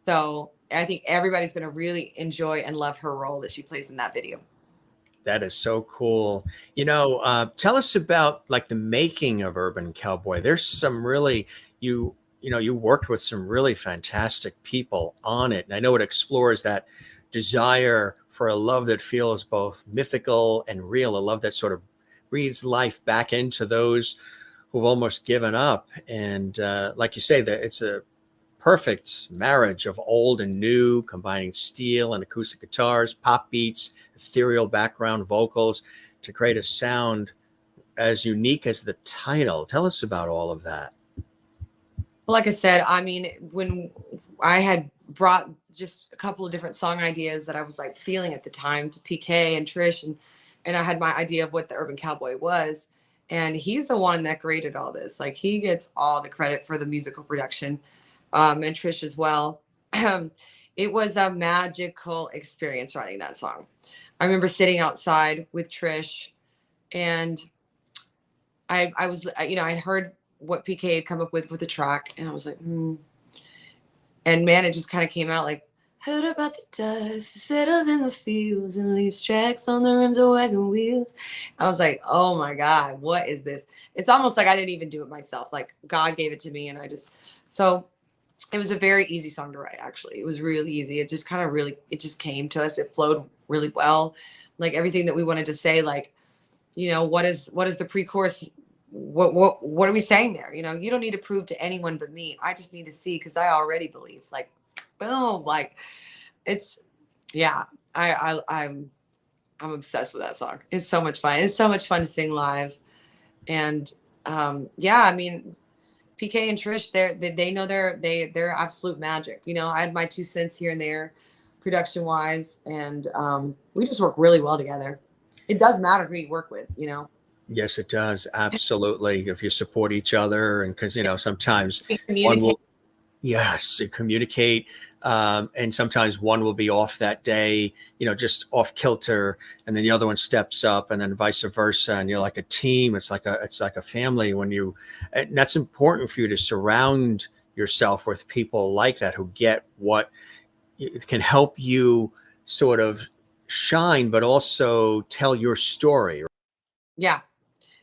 So I think everybody's going to really enjoy and love her role that she plays in that video. That is so cool. Tell us about like the making of Urban Cowboy. There's some really you worked with some really fantastic people on it. And I know it explores that desire for a love that feels both mythical and real, a love that sort of breathes life back into those who've almost given up. And like you say, that it's a perfect marriage of old and new, combining steel and acoustic guitars, pop beats, ethereal background vocals to create a sound as unique as the title. Tell us about all of that. Well, like I said, I mean, when I had brought just a couple of different song ideas that I was like feeling at the time to PK and Trish, and I had my idea of what the Urban Cowboy was. And he's the one that created all this. Like he gets all the credit for the musical production, and Trish as well. It was a magical experience writing that song. I remember sitting outside with Trish, and I was, I'd heard what PK had come up with the track, and I was like, and man, it just kind of came out like, heard about the dust that settles in the fields and leaves tracks on the rims of wagon wheels. I was like, oh my God, what is this? It's almost like I didn't even do it myself. Like God gave it to me, and so it was a very easy song to write. Actually, it was really easy. It just kind of it just came to us. It flowed really well. Like everything that we wanted to say, like, what is the pre-chorus? What are we saying there? You don't need to prove to anyone but me. I just need to see, because I already believe. Like, boom. Like, it's, yeah. I'm obsessed with that song. It's so much fun. It's so much fun to sing live. And yeah, I mean, PK and Trish, they know they're absolute magic. I had my 2 cents here and there, production wise, and we just work really well together. It does matter who you work with. Yes, it does. Absolutely. If you support each other, and because, sometimes We one communicate. will, yes, you communicate. And sometimes one will be off that day, just off kilter, and then the other one steps up, and then vice versa. And you're like a team. It's like a family and that's important for you to surround yourself with people like that who get what can help you sort of shine, but also tell your story. Yeah.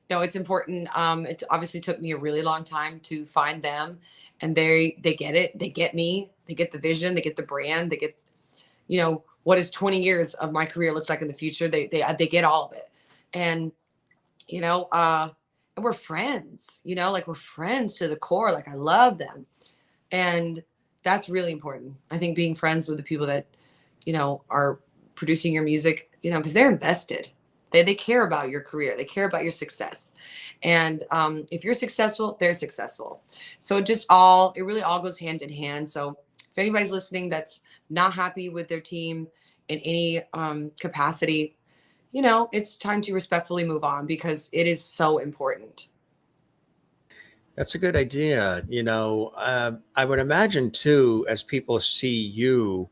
No, it's important. It obviously took me a really long time to find them, and they get it. They get me. They get the vision. They get the brand. They get, what does 20 years of my career look like in the future? They get all of it, and and we're friends. Like we're friends to the core. Like I love them, and that's really important. I think being friends with the people that are producing your music, because they're invested. They care about your career. They care about your success. And if you're successful, they're successful. So it really all goes hand in hand. So if anybody's listening that's not happy with their team in any capacity, it's time to respectfully move on, because it is so important. That's a good idea. I would imagine too, as people see you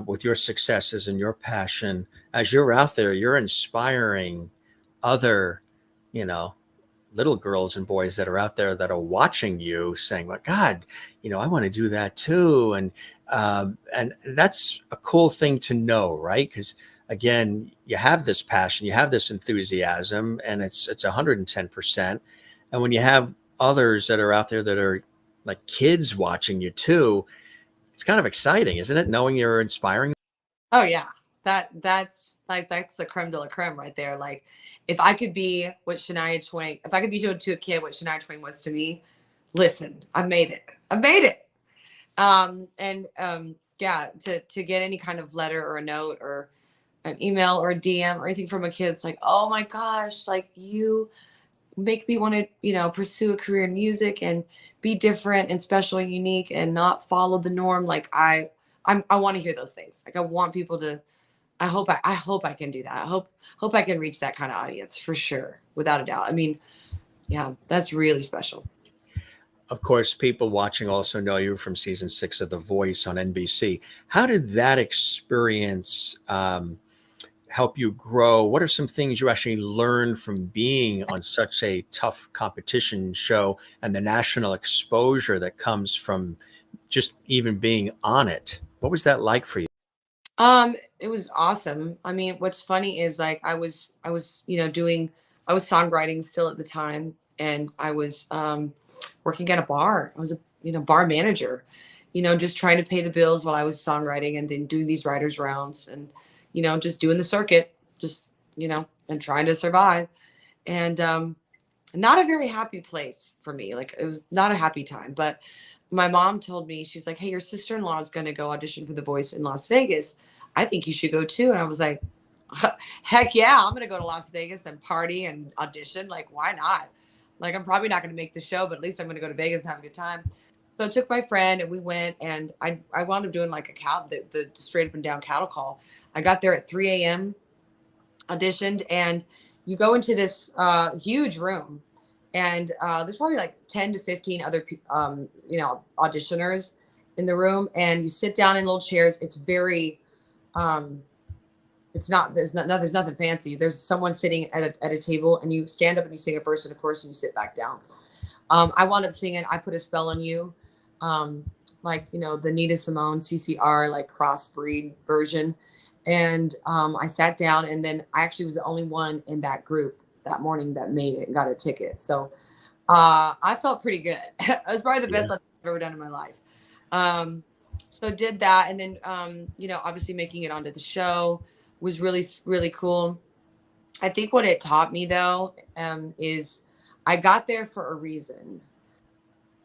with your successes and your passion, as you're out there, you're inspiring other, you know, little girls and boys that are out there that are watching you saying, well, God, I want to do that too. And that's a cool thing to know, right? Because again, you have this passion, you have this enthusiasm, and it's 110%. And when you have others that are out there that are like kids watching you too, it's kind of exciting, isn't it? Knowing you're inspiring. Oh yeah. That's the creme de la creme right there. Like if I could be what Shania Twain, if I could be to a kid what Shania Twain was to me, listen, I've made it. I've made it. Yeah, to get any kind of letter or a note or an email or a DM or anything from a kid, it's like, oh my gosh, like you make me want to, pursue a career in music and be different and special and unique and not follow the norm. Like I want to hear those things. Like I want people to, I hope I can do that. I hope I can reach that kind of audience for sure. Without a doubt. I mean, yeah, that's really special. Of course, people watching also know you from season 6 of The Voice on NBC. How did that experience help you grow? What are some things you actually learned from being on such a tough competition show and the national exposure that comes from just even being on it? What was that like for you? It was awesome. I mean, what's funny is like I was, I was songwriting still at the time, and I was working at a bar. I was a, bar manager, just trying to pay the bills while I was songwriting and then doing these writers rounds and, just doing the circuit, just, and trying to survive. And not a very happy place for me. Like it was not a happy time, but my mom told me, she's like, hey, your sister-in-law is going to go audition for The Voice in Las Vegas. I think you should go too. And I was like, heck yeah, I'm going to go to Las Vegas and party and audition. Like, why not? Like, I'm probably not going to make the show, but at least I'm going to go to Vegas and have a good time. So I took my friend and we went, and I wound up doing like a the straight up and down cattle call. I got there at 3 a.m., auditioned, and you go into this huge room, and there's probably like 10 to 15 other auditioners in the room, and you sit down in little chairs. It's very there's nothing fancy. There's someone sitting at a table, and you stand up and you sing a verse and a chorus and you sit back down. I wound up singing I Put a Spell on You, like the Nina Simone CCR like crossbreed version. And I sat down, and then I actually was the only one in that group that morning that made it and got a ticket. So I felt pretty good. It was probably the best I've ever done in my life. So did that. And then, obviously making it onto the show was really, really cool. I think what it taught me though, is I got there for a reason.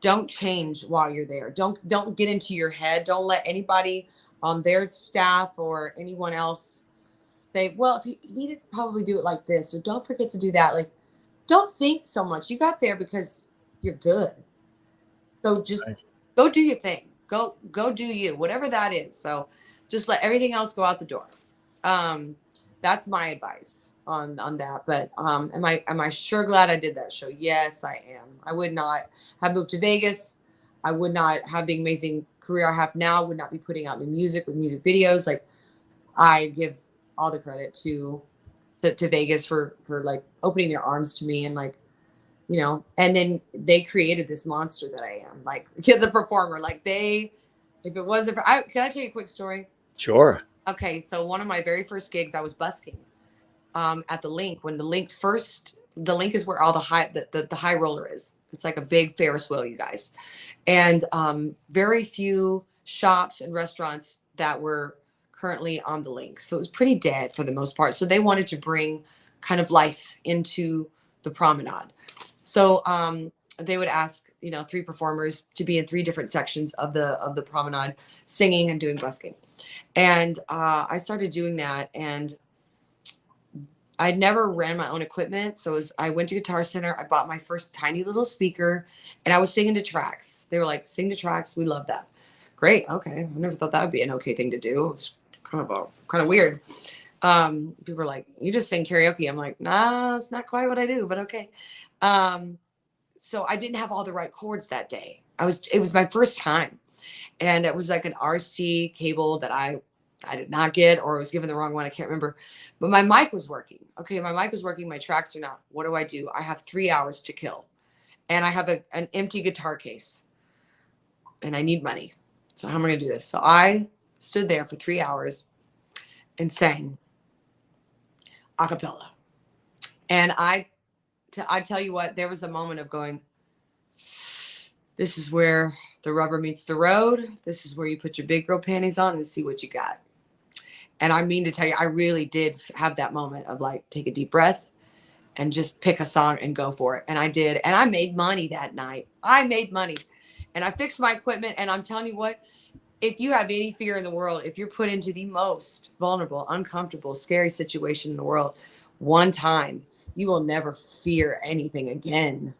Don't change while you're there. Don't get into your head. Don't let anybody on their staff or anyone else say, well, if you need to probably do it like this, or don't forget to do that. Like, don't think so much. You got there because you're good. So just go do your thing. Go do you, whatever that is. So just let everything else go out the door. That's my advice on that. But am I sure glad I did that show? Yes, I am. I would not have moved to Vegas. I would not have the amazing career I have now, would not be putting out new music with music videos. Like, I give all the credit to Vegas for like opening their arms to me, and like, and then they created this monster that I am. Like, as a performer, like if it wasn't for, can I tell you a quick story? Sure. Okay, so one of my very first gigs, I was busking at the Link. When the Link is where all the high roller is. It's like a big Ferris wheel, you guys. And very few shops and restaurants that were currently on the Link. So it was pretty dead for the most part. So they wanted to bring kind of life into the promenade. So they would ask, 3 performers to be in 3 different sections of the promenade, singing and doing busking. And I started doing that, and I never ran my own equipment. So I went to Guitar Center. I bought my first tiny little speaker, and I was singing to tracks. They were like, sing to tracks. We love that. Great. Okay. I never thought that would be an okay thing to do. It's kind of weird. People were like, you just sing karaoke. I'm like, nah, it's not quite what I do, but okay. So I didn't have all the right chords that day. It was my first time, and it was like an RC cable that I I did not get, or was given the wrong one. I can't remember, but my mic was working. Okay. My mic was working. My tracks are not. What do? I have 3 hours to kill, and I have an empty guitar case, and I need money. So how am I going to do this? So I stood there for 3 hours and sang a cappella. And I tell you what, there was a moment of going, this is where the rubber meets the road. This is where you put your big girl panties on and see what you got. And I mean to tell you, I really did have that moment of like, take a deep breath and just pick a song and go for it. And I did. And I made money that night. I made money. And I fixed my equipment. And I'm telling you what, if you have any fear in the world, if you're put into the most vulnerable, uncomfortable, scary situation in the world, one time, you will never fear anything again.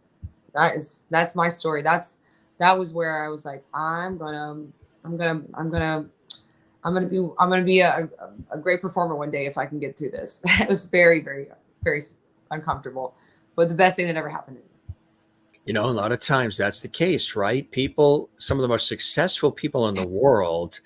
That's my story. That was where I was like, I'm gonna be a great performer one day if I can get through this. It was very, very, very uncomfortable, but the best thing that ever happened to me. You know, a lot of times that's the case, right? People, some of the most successful people in the world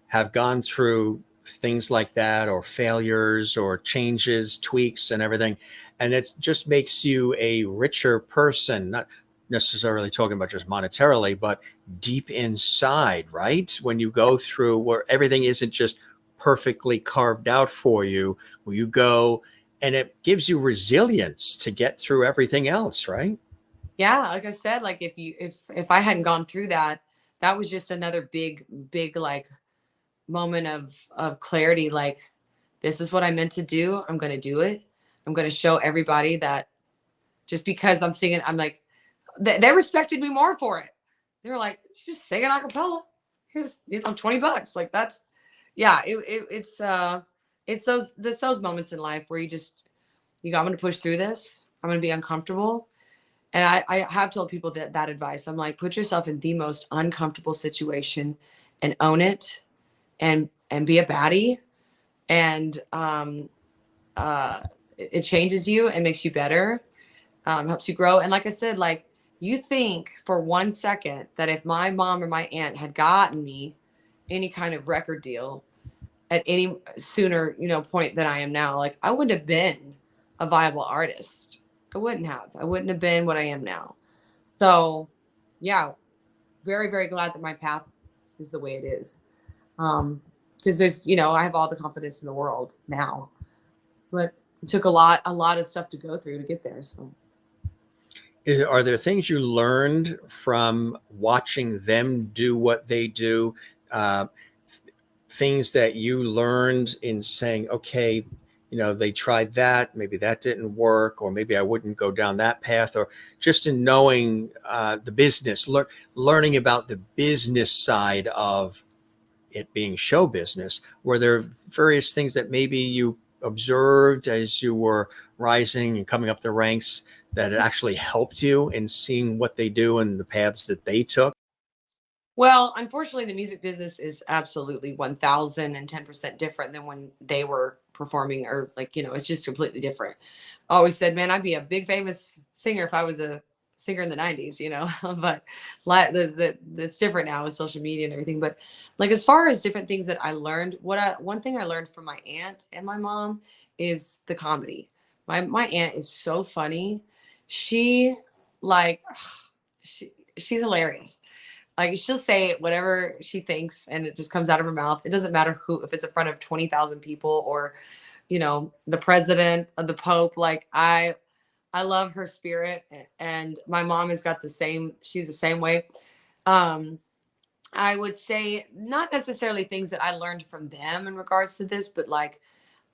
have gone through things like that, or failures or changes, tweaks and everything. And it just makes you a richer person, not necessarily talking about just monetarily, but deep inside, right? When you go through where everything isn't just perfectly carved out for you, where you go, and it gives you resilience to get through everything else, right? Yeah, like I said, like if I hadn't gone through that, that was just another big like moment of clarity. Like, this is what I meant to do. I'm going to do it. I'm going to show everybody that just because I'm singing, I'm like, they respected me more for it. They were like, she's just singing a cappella. Here's, $20. Like, that's, yeah, it's those moments in life where you go, I'm going to push through this. I'm going to be uncomfortable. And I have told people that advice. I'm like, put yourself in the most uncomfortable situation and own it, and be a baddie. And it changes you and makes you better, helps you grow. And like I said, like, you think for 1 second that if my mom or my aunt had gotten me any kind of record deal at any sooner, point than I am now, like, I wouldn't have been a viable artist. I wouldn't have been what I am now. So yeah, very, very glad that my path is the way it is. Because there's, I have all the confidence in the world now, but it took a lot of stuff to go through to get there. So Are there things you learned from watching them do what they do? Things that you learned in saying, okay, they tried that, maybe that didn't work, or maybe I wouldn't go down that path, or just in knowing the business, learning about the business side of it being show business? Were there various things that maybe you observed as you were rising and coming up the ranks that it actually helped you in seeing what they do and the paths that they took? Well, unfortunately, the music business is absolutely 1010% different than when they were performing, or like, it's just completely different. I always said, man, I'd be a big famous singer if I was a singer in the 90s, but like it's different now with social media and everything. But like, as far as different things that I learned, one thing I learned from my aunt and my mom is the comedy. My aunt is so funny. She like, she's hilarious. Like, she'll say whatever she thinks and it just comes out of her mouth. It doesn't matter who, if it's in front of 20,000 people or, the president of the Pope. Like, I love her spirit, and my mom has got she's the same way. I would say not necessarily things that I learned from them in regards to this, but like,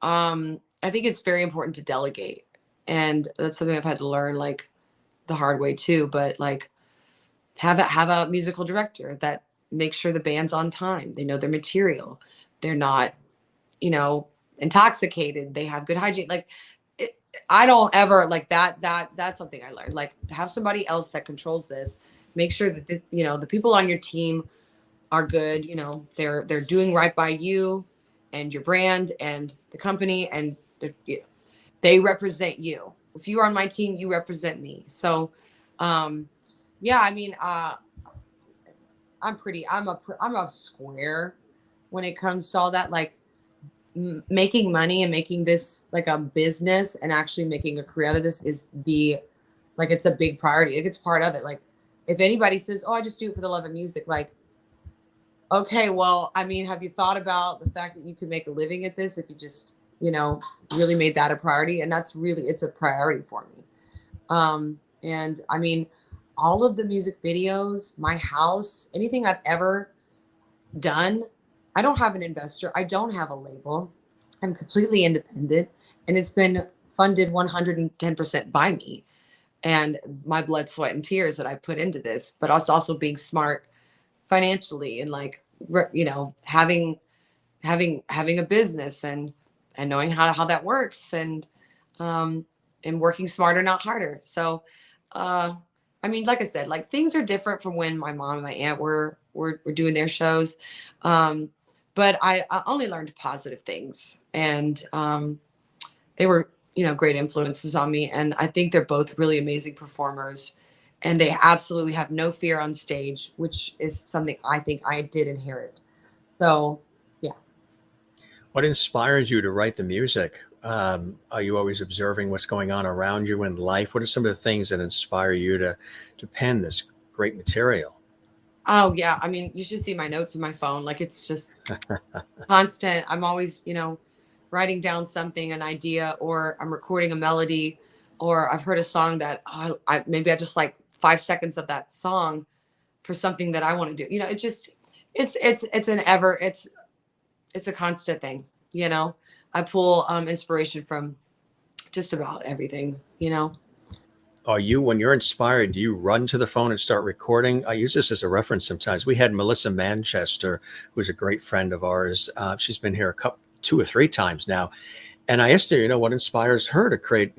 I think it's very important to delegate. And that's something I've had to learn, like, the hard way too. But like, have a musical director that makes sure the band's on time. They know their material. They're not, intoxicated. They have good hygiene. Like, I don't ever like that. That's something I learned. Like, have somebody else that controls this. Make sure that this, the people on your team are good. They're doing right by you and your brand and the company, and they represent you. If you are on my team, you represent me. So, yeah, I mean, I'm a square when it comes to all that, like making money and making this like a business and actually making a career out of this is like, it's a big priority. Like, it's part of it. Like, if anybody says, oh, I just do it for the love of music, like, okay, well, I mean, have you thought about the fact that you could make a living at this if you just, really made that a priority? And it's a priority for me. And I mean, all of the music videos, my house, anything I've ever done, I don't have an investor. I don't have a label. I'm completely independent, and it's been funded 110% by me and my blood, sweat, and tears that I put into this, but also being smart financially and like, having a business and knowing how that works um, and working smarter, not harder. So, I mean, like I said, like things are different from when my mom and my aunt were doing their shows. But I only learned positive things, and they were, great influences on me. And I think they're both really amazing performers, and they absolutely have no fear on stage, which is something I think I did inherit. So, yeah. What inspires you to write the music? Are you always observing what's going on around you in life? What are some of the things that inspire you to pen this great material? Oh yeah. I mean, you should see my notes in my phone. Like, it's just constant. I'm always, writing down something, an idea, or I'm recording a melody, or I've heard a song that maybe I just like 5 seconds of that song for something that I want to do. It just, it's a constant thing. I pull inspiration from just about everything. Are you, when you're inspired, do you run to the phone and start recording? I use this as a reference sometimes. We had Melissa Manchester, who's a great friend of ours. She's been here 2 or 3 times now. And I asked her, what inspires her to create,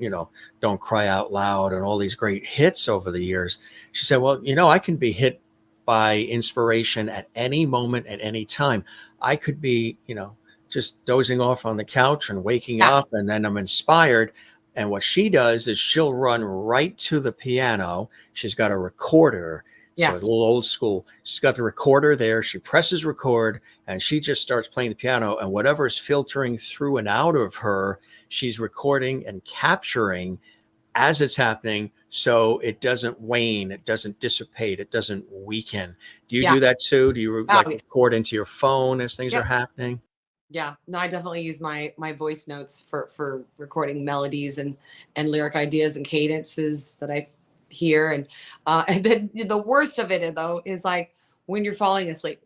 Don't Cry Out Loud and all these great hits over the years. She said, well, I can be hit by inspiration at any moment, at any time. I could be, just dozing off on the couch and waking Yeah. up, and then I'm inspired. And what she does is she'll run right to the piano. She's got a recorder. So Yeah. a little old school. She's got the recorder there. She presses record and she just starts playing the piano. And whatever is filtering through and out of her, she's recording and capturing as it's happening. So it doesn't wane. It doesn't dissipate. It doesn't weaken. Do you do that too? Do you record into your phone as things are happening? Yeah, no, I definitely use my voice notes for recording melodies and lyric ideas and cadences that I hear. And then the worst of it though is like when you're falling asleep.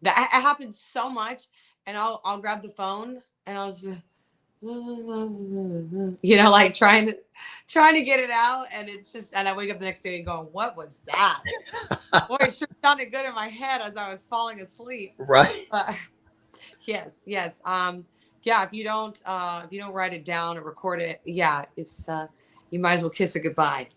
That it happens so much, and I'll grab the phone and I'll just, like trying to get it out, and it's just, and I wake up the next day and going, what was that? Boy, it sure sounded good in my head as I was falling asleep. Right. Yes. Yeah. If you don't write it down or record it, it's you might as well kiss it goodbye.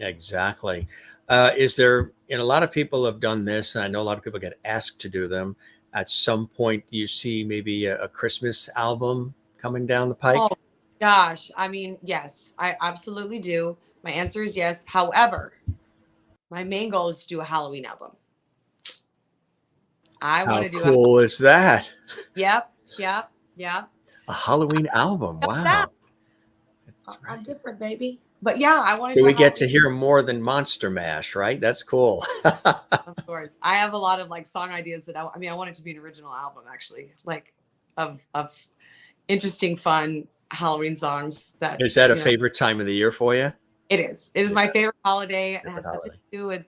Exactly. Is there, a lot of people have done this, and I know a lot of people get asked to do them. At some point, do you see maybe a Christmas album coming down the pike? Oh gosh. I mean, yes, I absolutely do. My answer is yes. However, my main goal is to do a Halloween album. I want to do. How cool is that? Yep. A Halloween album. Wow. I'm different, baby. But yeah, I want to. So we get to hear more than Monster Mash, right? That's cool. Of course, I have a lot of like song ideas that I want it to be an original album, actually, like of interesting, fun Halloween songs. Is that a favorite time of the year for you? It is. It is my favorite holiday. It has nothing to do with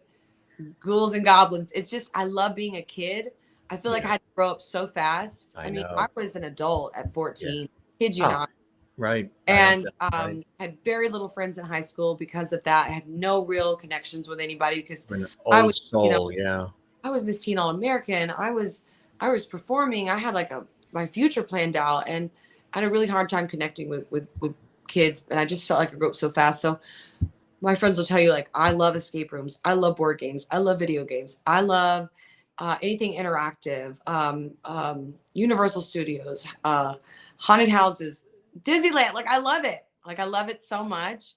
ghouls and goblins. It's just, I love being a kid. I feel like I had to grow up so fast. I mean, I was an adult at 14. Kid you not. Right. And had very little friends in high school because of that. I had no real connections with anybody because I was soul, I was Miss Teen All-American. I was performing. I had like my future planned out, and I had a really hard time connecting with kids. And I just felt like I grew up so fast. So my friends will tell you, like, I love escape rooms. I love board games. I love video games. I love anything interactive, Universal Studios, haunted houses, Disneyland. Like, I love it. Like, I love it so much.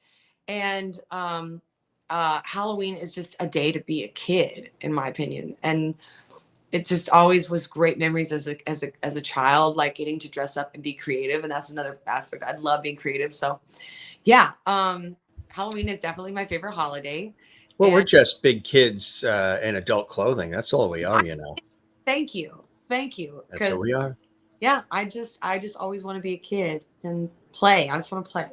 And Halloween is just a day to be a kid, in my opinion. And it just always was great memories as a child, like getting to dress up and be creative. And that's another aspect. I love being creative. So yeah, Halloween is definitely my favorite holiday. Well, we're And just big kids in adult clothing. That's all we are, I, you know. thank you. Thank you. That's all Because we are. yeah, I just always want to be a kid and play. I just want to play.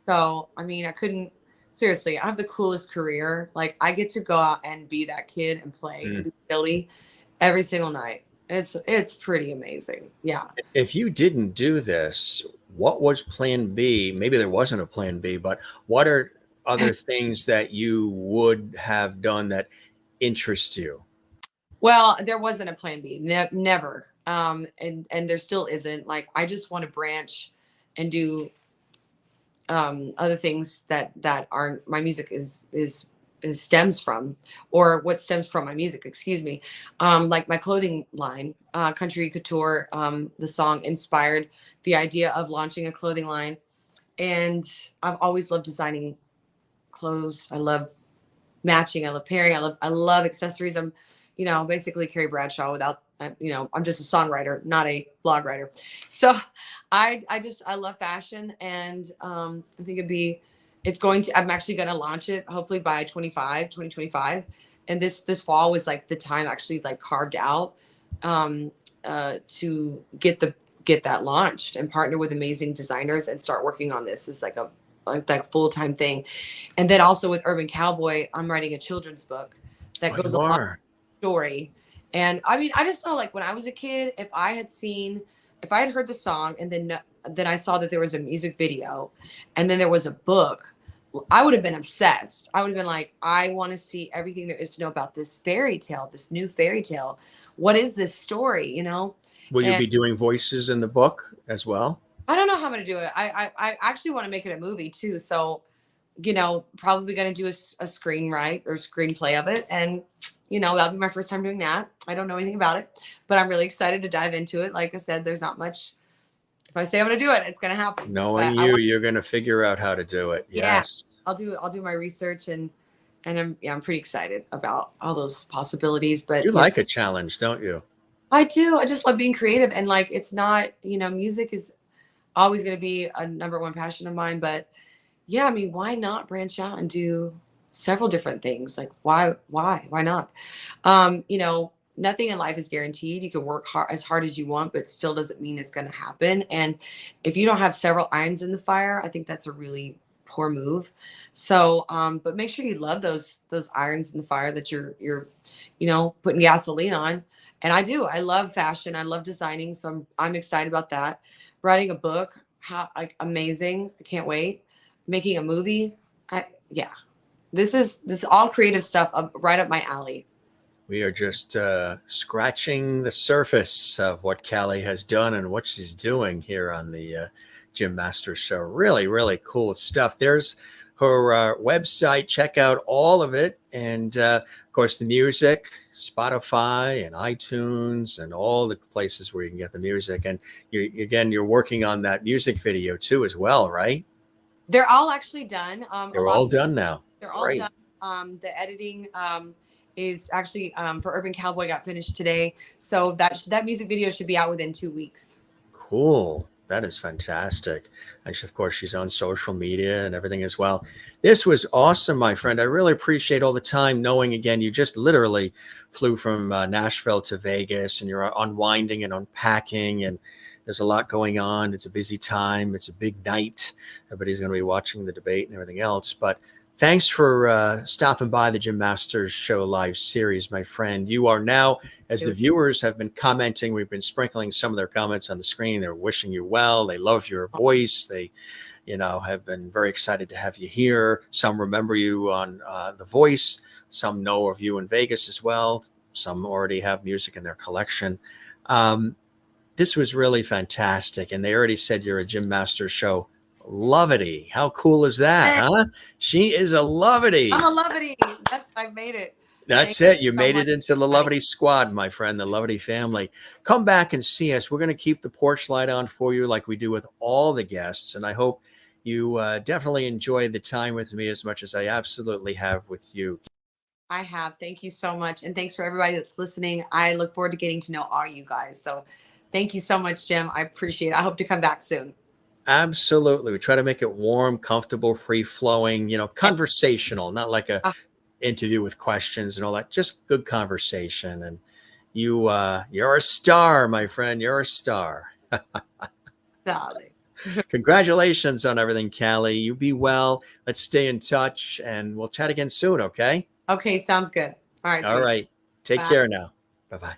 So, I mean, I couldn't seriously, I have the coolest career. Like I get to go out and be that kid and play and Mm. be silly every single night. It's pretty amazing. Yeah. If you didn't do this, what was plan B? Maybe there wasn't a plan B, but what are other things that you would have done that interest you? Well, there wasn't a plan B. Never. And there still isn't. Like I just want to branch and do other things that aren't my music is stems from, or what stems from my music, excuse me. Like my clothing line, Country Couture, the song inspired the idea of launching a clothing line. And I've always loved designing clothes. I love matching. I love pairing. I love accessories. I'm, basically Carrie Bradshaw without, I'm just a songwriter, not a blog writer. So I love fashion, and I think I'm actually going to launch it hopefully by 2025. And this fall was like the time actually like carved out to get that launched and partner with amazing designers and start working on this. Is like a like full-time thing. And then also with Urban Cowboy, I'm writing a children's book that Oh, goes you along with are. the story. And I mean, I just know like when I was a kid, if I had heard the song and then I saw that there was a music video and then there was a book, I would have been obsessed. I would have been like, I want to see everything there is to know about this fairy tale, this new fairy tale. What is this story, Will you And be doing voices in the book as well? I don't know how I'm going to do it. I actually want to make it a movie too. So probably going to do a screenwrite or screenplay of it. And, that'll be my first time doing that. I don't know anything about it, but I'm really excited to dive into it. Like I said, there's not much. If I say I'm going to do it, it's going to happen. Knowing But you, you're going to figure out how to do it. yeah, Yes. I'll do my research, and I'm pretty excited about all those possibilities. But You like a challenge, don't you? I do. I just love being creative. And like, it's not, music is always going to be a number one passion of mine, but yeah, I mean, why not branch out and do several different things? Like, why not? Nothing in life is guaranteed. You can work hard as you want, but still doesn't mean it's going to happen. And if you don't have several irons in the fire, I think that's a really poor move. So, but make sure you love those irons in the fire that you're putting gasoline on. And I do. I love fashion. I love designing. So I'm excited about that. Writing a book, how like amazing. I can't wait. Making a movie. Yeah. This is all creative stuff right up my alley. We are just scratching the surface of what Cali has done and what she's doing here on the Jim Masters Show. Really, really cool stuff. There's her website. Check out all of it. And of course, the music, Spotify and iTunes and all the places where you can get the music. And you're working on that music video too as well, right? They're all actually done. They're all done now. They're all Great. done. The editing is actually for Urban Cowboy got finished today. So that music video should be out within 2 weeks. Cool. That is fantastic. And of course, she's on social media and everything as well. This was awesome, my friend. I really appreciate all the time knowing, again, you just literally flew from Nashville to Vegas and you're unwinding and unpacking, and there's a lot going on. It's a busy time. It's a big night. Everybody's going to be watching the debate and everything else. But thanks for stopping by the Jim Masters Show live series, my friend. You are now, as the viewers have been commenting, we've been sprinkling some of their comments on the screen. They're wishing you well. They love your voice. They, have been very excited to have you here. Some remember you on The Voice. Some know of you in Vegas as well. Some already have music in their collection. This was really fantastic. And they already said you're a Jim Masters Show lovity. How cool is that, huh? She is a lovity. I'm a lovity. Yes, I made it. That's it. You made it into the lovity squad, my friend, the lovity family. Come back and see us. We're going to keep the porch light on for you like we do with all the guests. And I hope you definitely enjoyed the time with me as much as I absolutely have with you. I have. Thank you so much. And thanks for everybody that's listening. I look forward to getting to know all you guys. So thank you so much, Jim. I appreciate it. I hope to come back soon. Absolutely. We try to make it warm, comfortable, free flowing, conversational, not like a Uh, interview with questions and all that, just good conversation. And you're a star, my friend. You're a star. Darling. Congratulations on everything, Cali. You be well. Let's stay in touch and we'll chat again soon, okay? Okay, sounds good. All right, All sweetie. right. Take Bye. care now. Bye-bye.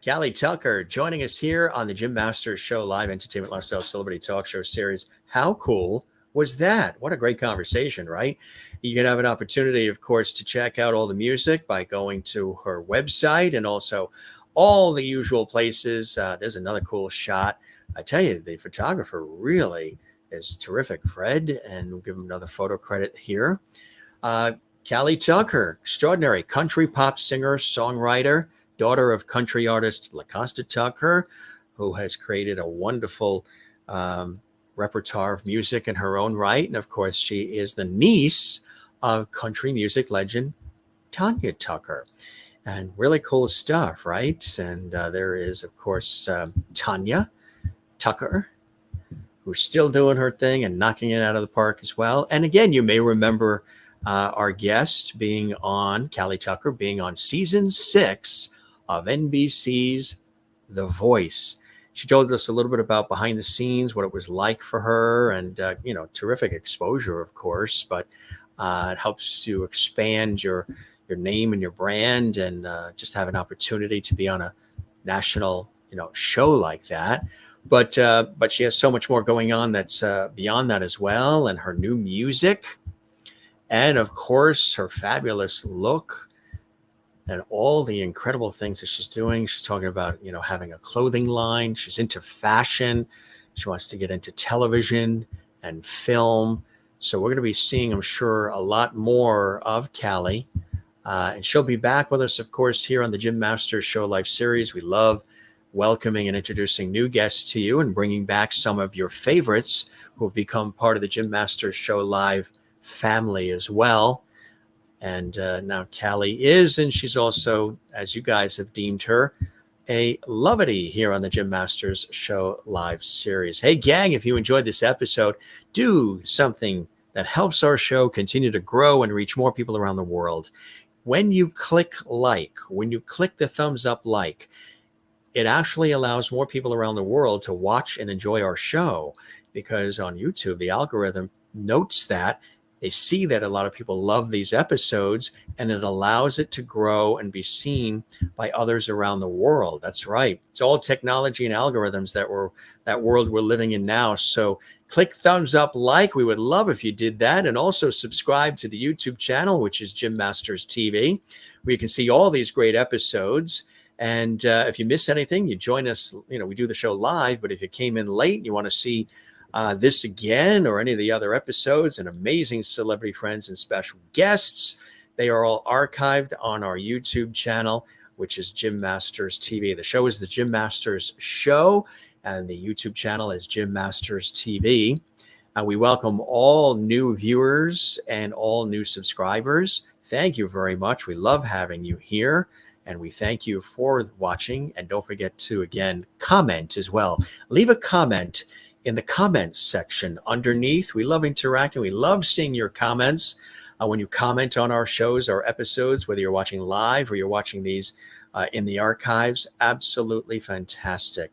Cali Tucker joining us here on the Jim Masters Show live entertainment lifestyle celebrity talk show series. How cool was that? What a great conversation, right? You can have an opportunity, of course, to check out all the music by going to her website and also all the usual places. There's another cool shot. I tell you, the photographer really is terrific, Fred, and we'll give him another photo credit here. Cali Tucker, extraordinary country pop singer, songwriter, daughter of country artist LaCosta Tucker, who has created a wonderful repertoire of music in her own right. And of course, she is the niece of country music legend Tanya Tucker. And really cool stuff, right? And there is, of course, Tanya Tucker, who's still doing her thing and knocking it out of the park as well. And again, you may remember our guest being on, Cali Tucker, being on season 6 of NBC's The Voice. She told us a little bit about behind the scenes, what it was like for her, and terrific exposure, of course. But it helps you expand your name and your brand, and just have an opportunity to be on a national show like that. But she has so much more going on that's beyond that as well, and her new music, and of course her fabulous look. And all the incredible things that she's doing. She's talking about, having a clothing line. She's into fashion. She wants to get into television and film. So we're going to be seeing, I'm sure, a lot more of Cali. And she'll be back with us, of course, here on the Jim Masters Show Live series. We love welcoming and introducing new guests to you and bringing back some of your favorites who have become part of the Jim Masters Show Live family as well. And now Cali is, and she's also, as you guys have deemed her, a lovety here on the Jim Masters Show Live series. Hey, gang, if you enjoyed this episode, do something that helps our show continue to grow and reach more people around the world. When you click when you click the thumbs up it actually allows more people around the world to watch and enjoy our show, because on YouTube, the algorithm notes that. They see that a lot of people love these episodes, and it allows it to grow and be seen by others around the world. That's right. It's all technology and algorithms that world we're living in now. So click thumbs up. We would love if you did that. And also subscribe to the YouTube channel, which is Jim Masters TV, where you can see all these great episodes. And if you miss anything, you join us. We do the show live, but if you came in late and you want to see this again or any of the other episodes and amazing celebrity friends and special guests, they are all archived on our YouTube channel, which is Jim Masters TV. The show is the Jim Masters Show, and the YouTube channel is Jim Masters TV. We welcome all new viewers and all new subscribers. Thank you very much. We love having you here, and we thank you for watching. And don't forget to, again, comment as well. Leave a comment in the comments section underneath. We love interacting. We love seeing your comments. When you comment on our shows, our episodes, whether you're watching live or you're watching these in the archives, absolutely fantastic.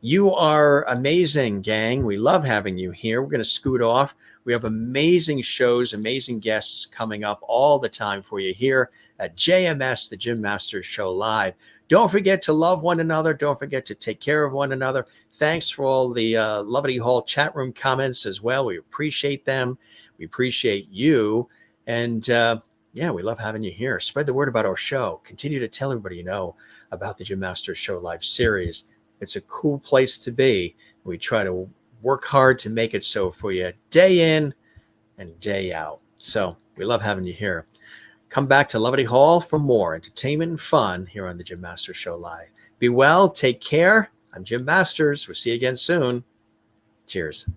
You are amazing, gang. We love having you here. We're going to scoot off. We have amazing shows, amazing guests coming up all the time for you here at JMS, the Jim Masters Show Live. Don't forget to love one another. Don't forget to take care of one another. Thanks for all the Lovely Hall chat room comments as well. We appreciate them. We appreciate you. And we love having you here. Spread the word about our show. Continue to tell everybody you know about the Jim Masters Show Live series. It's a cool place to be. We try to work hard to make it so for you day in and day out. So we love having you here. Come back to Lovely Hall for more entertainment and fun here on the Jim Masters Show Live. Be well. Take care. I'm Jim Masters. We'll see you again soon. Cheers.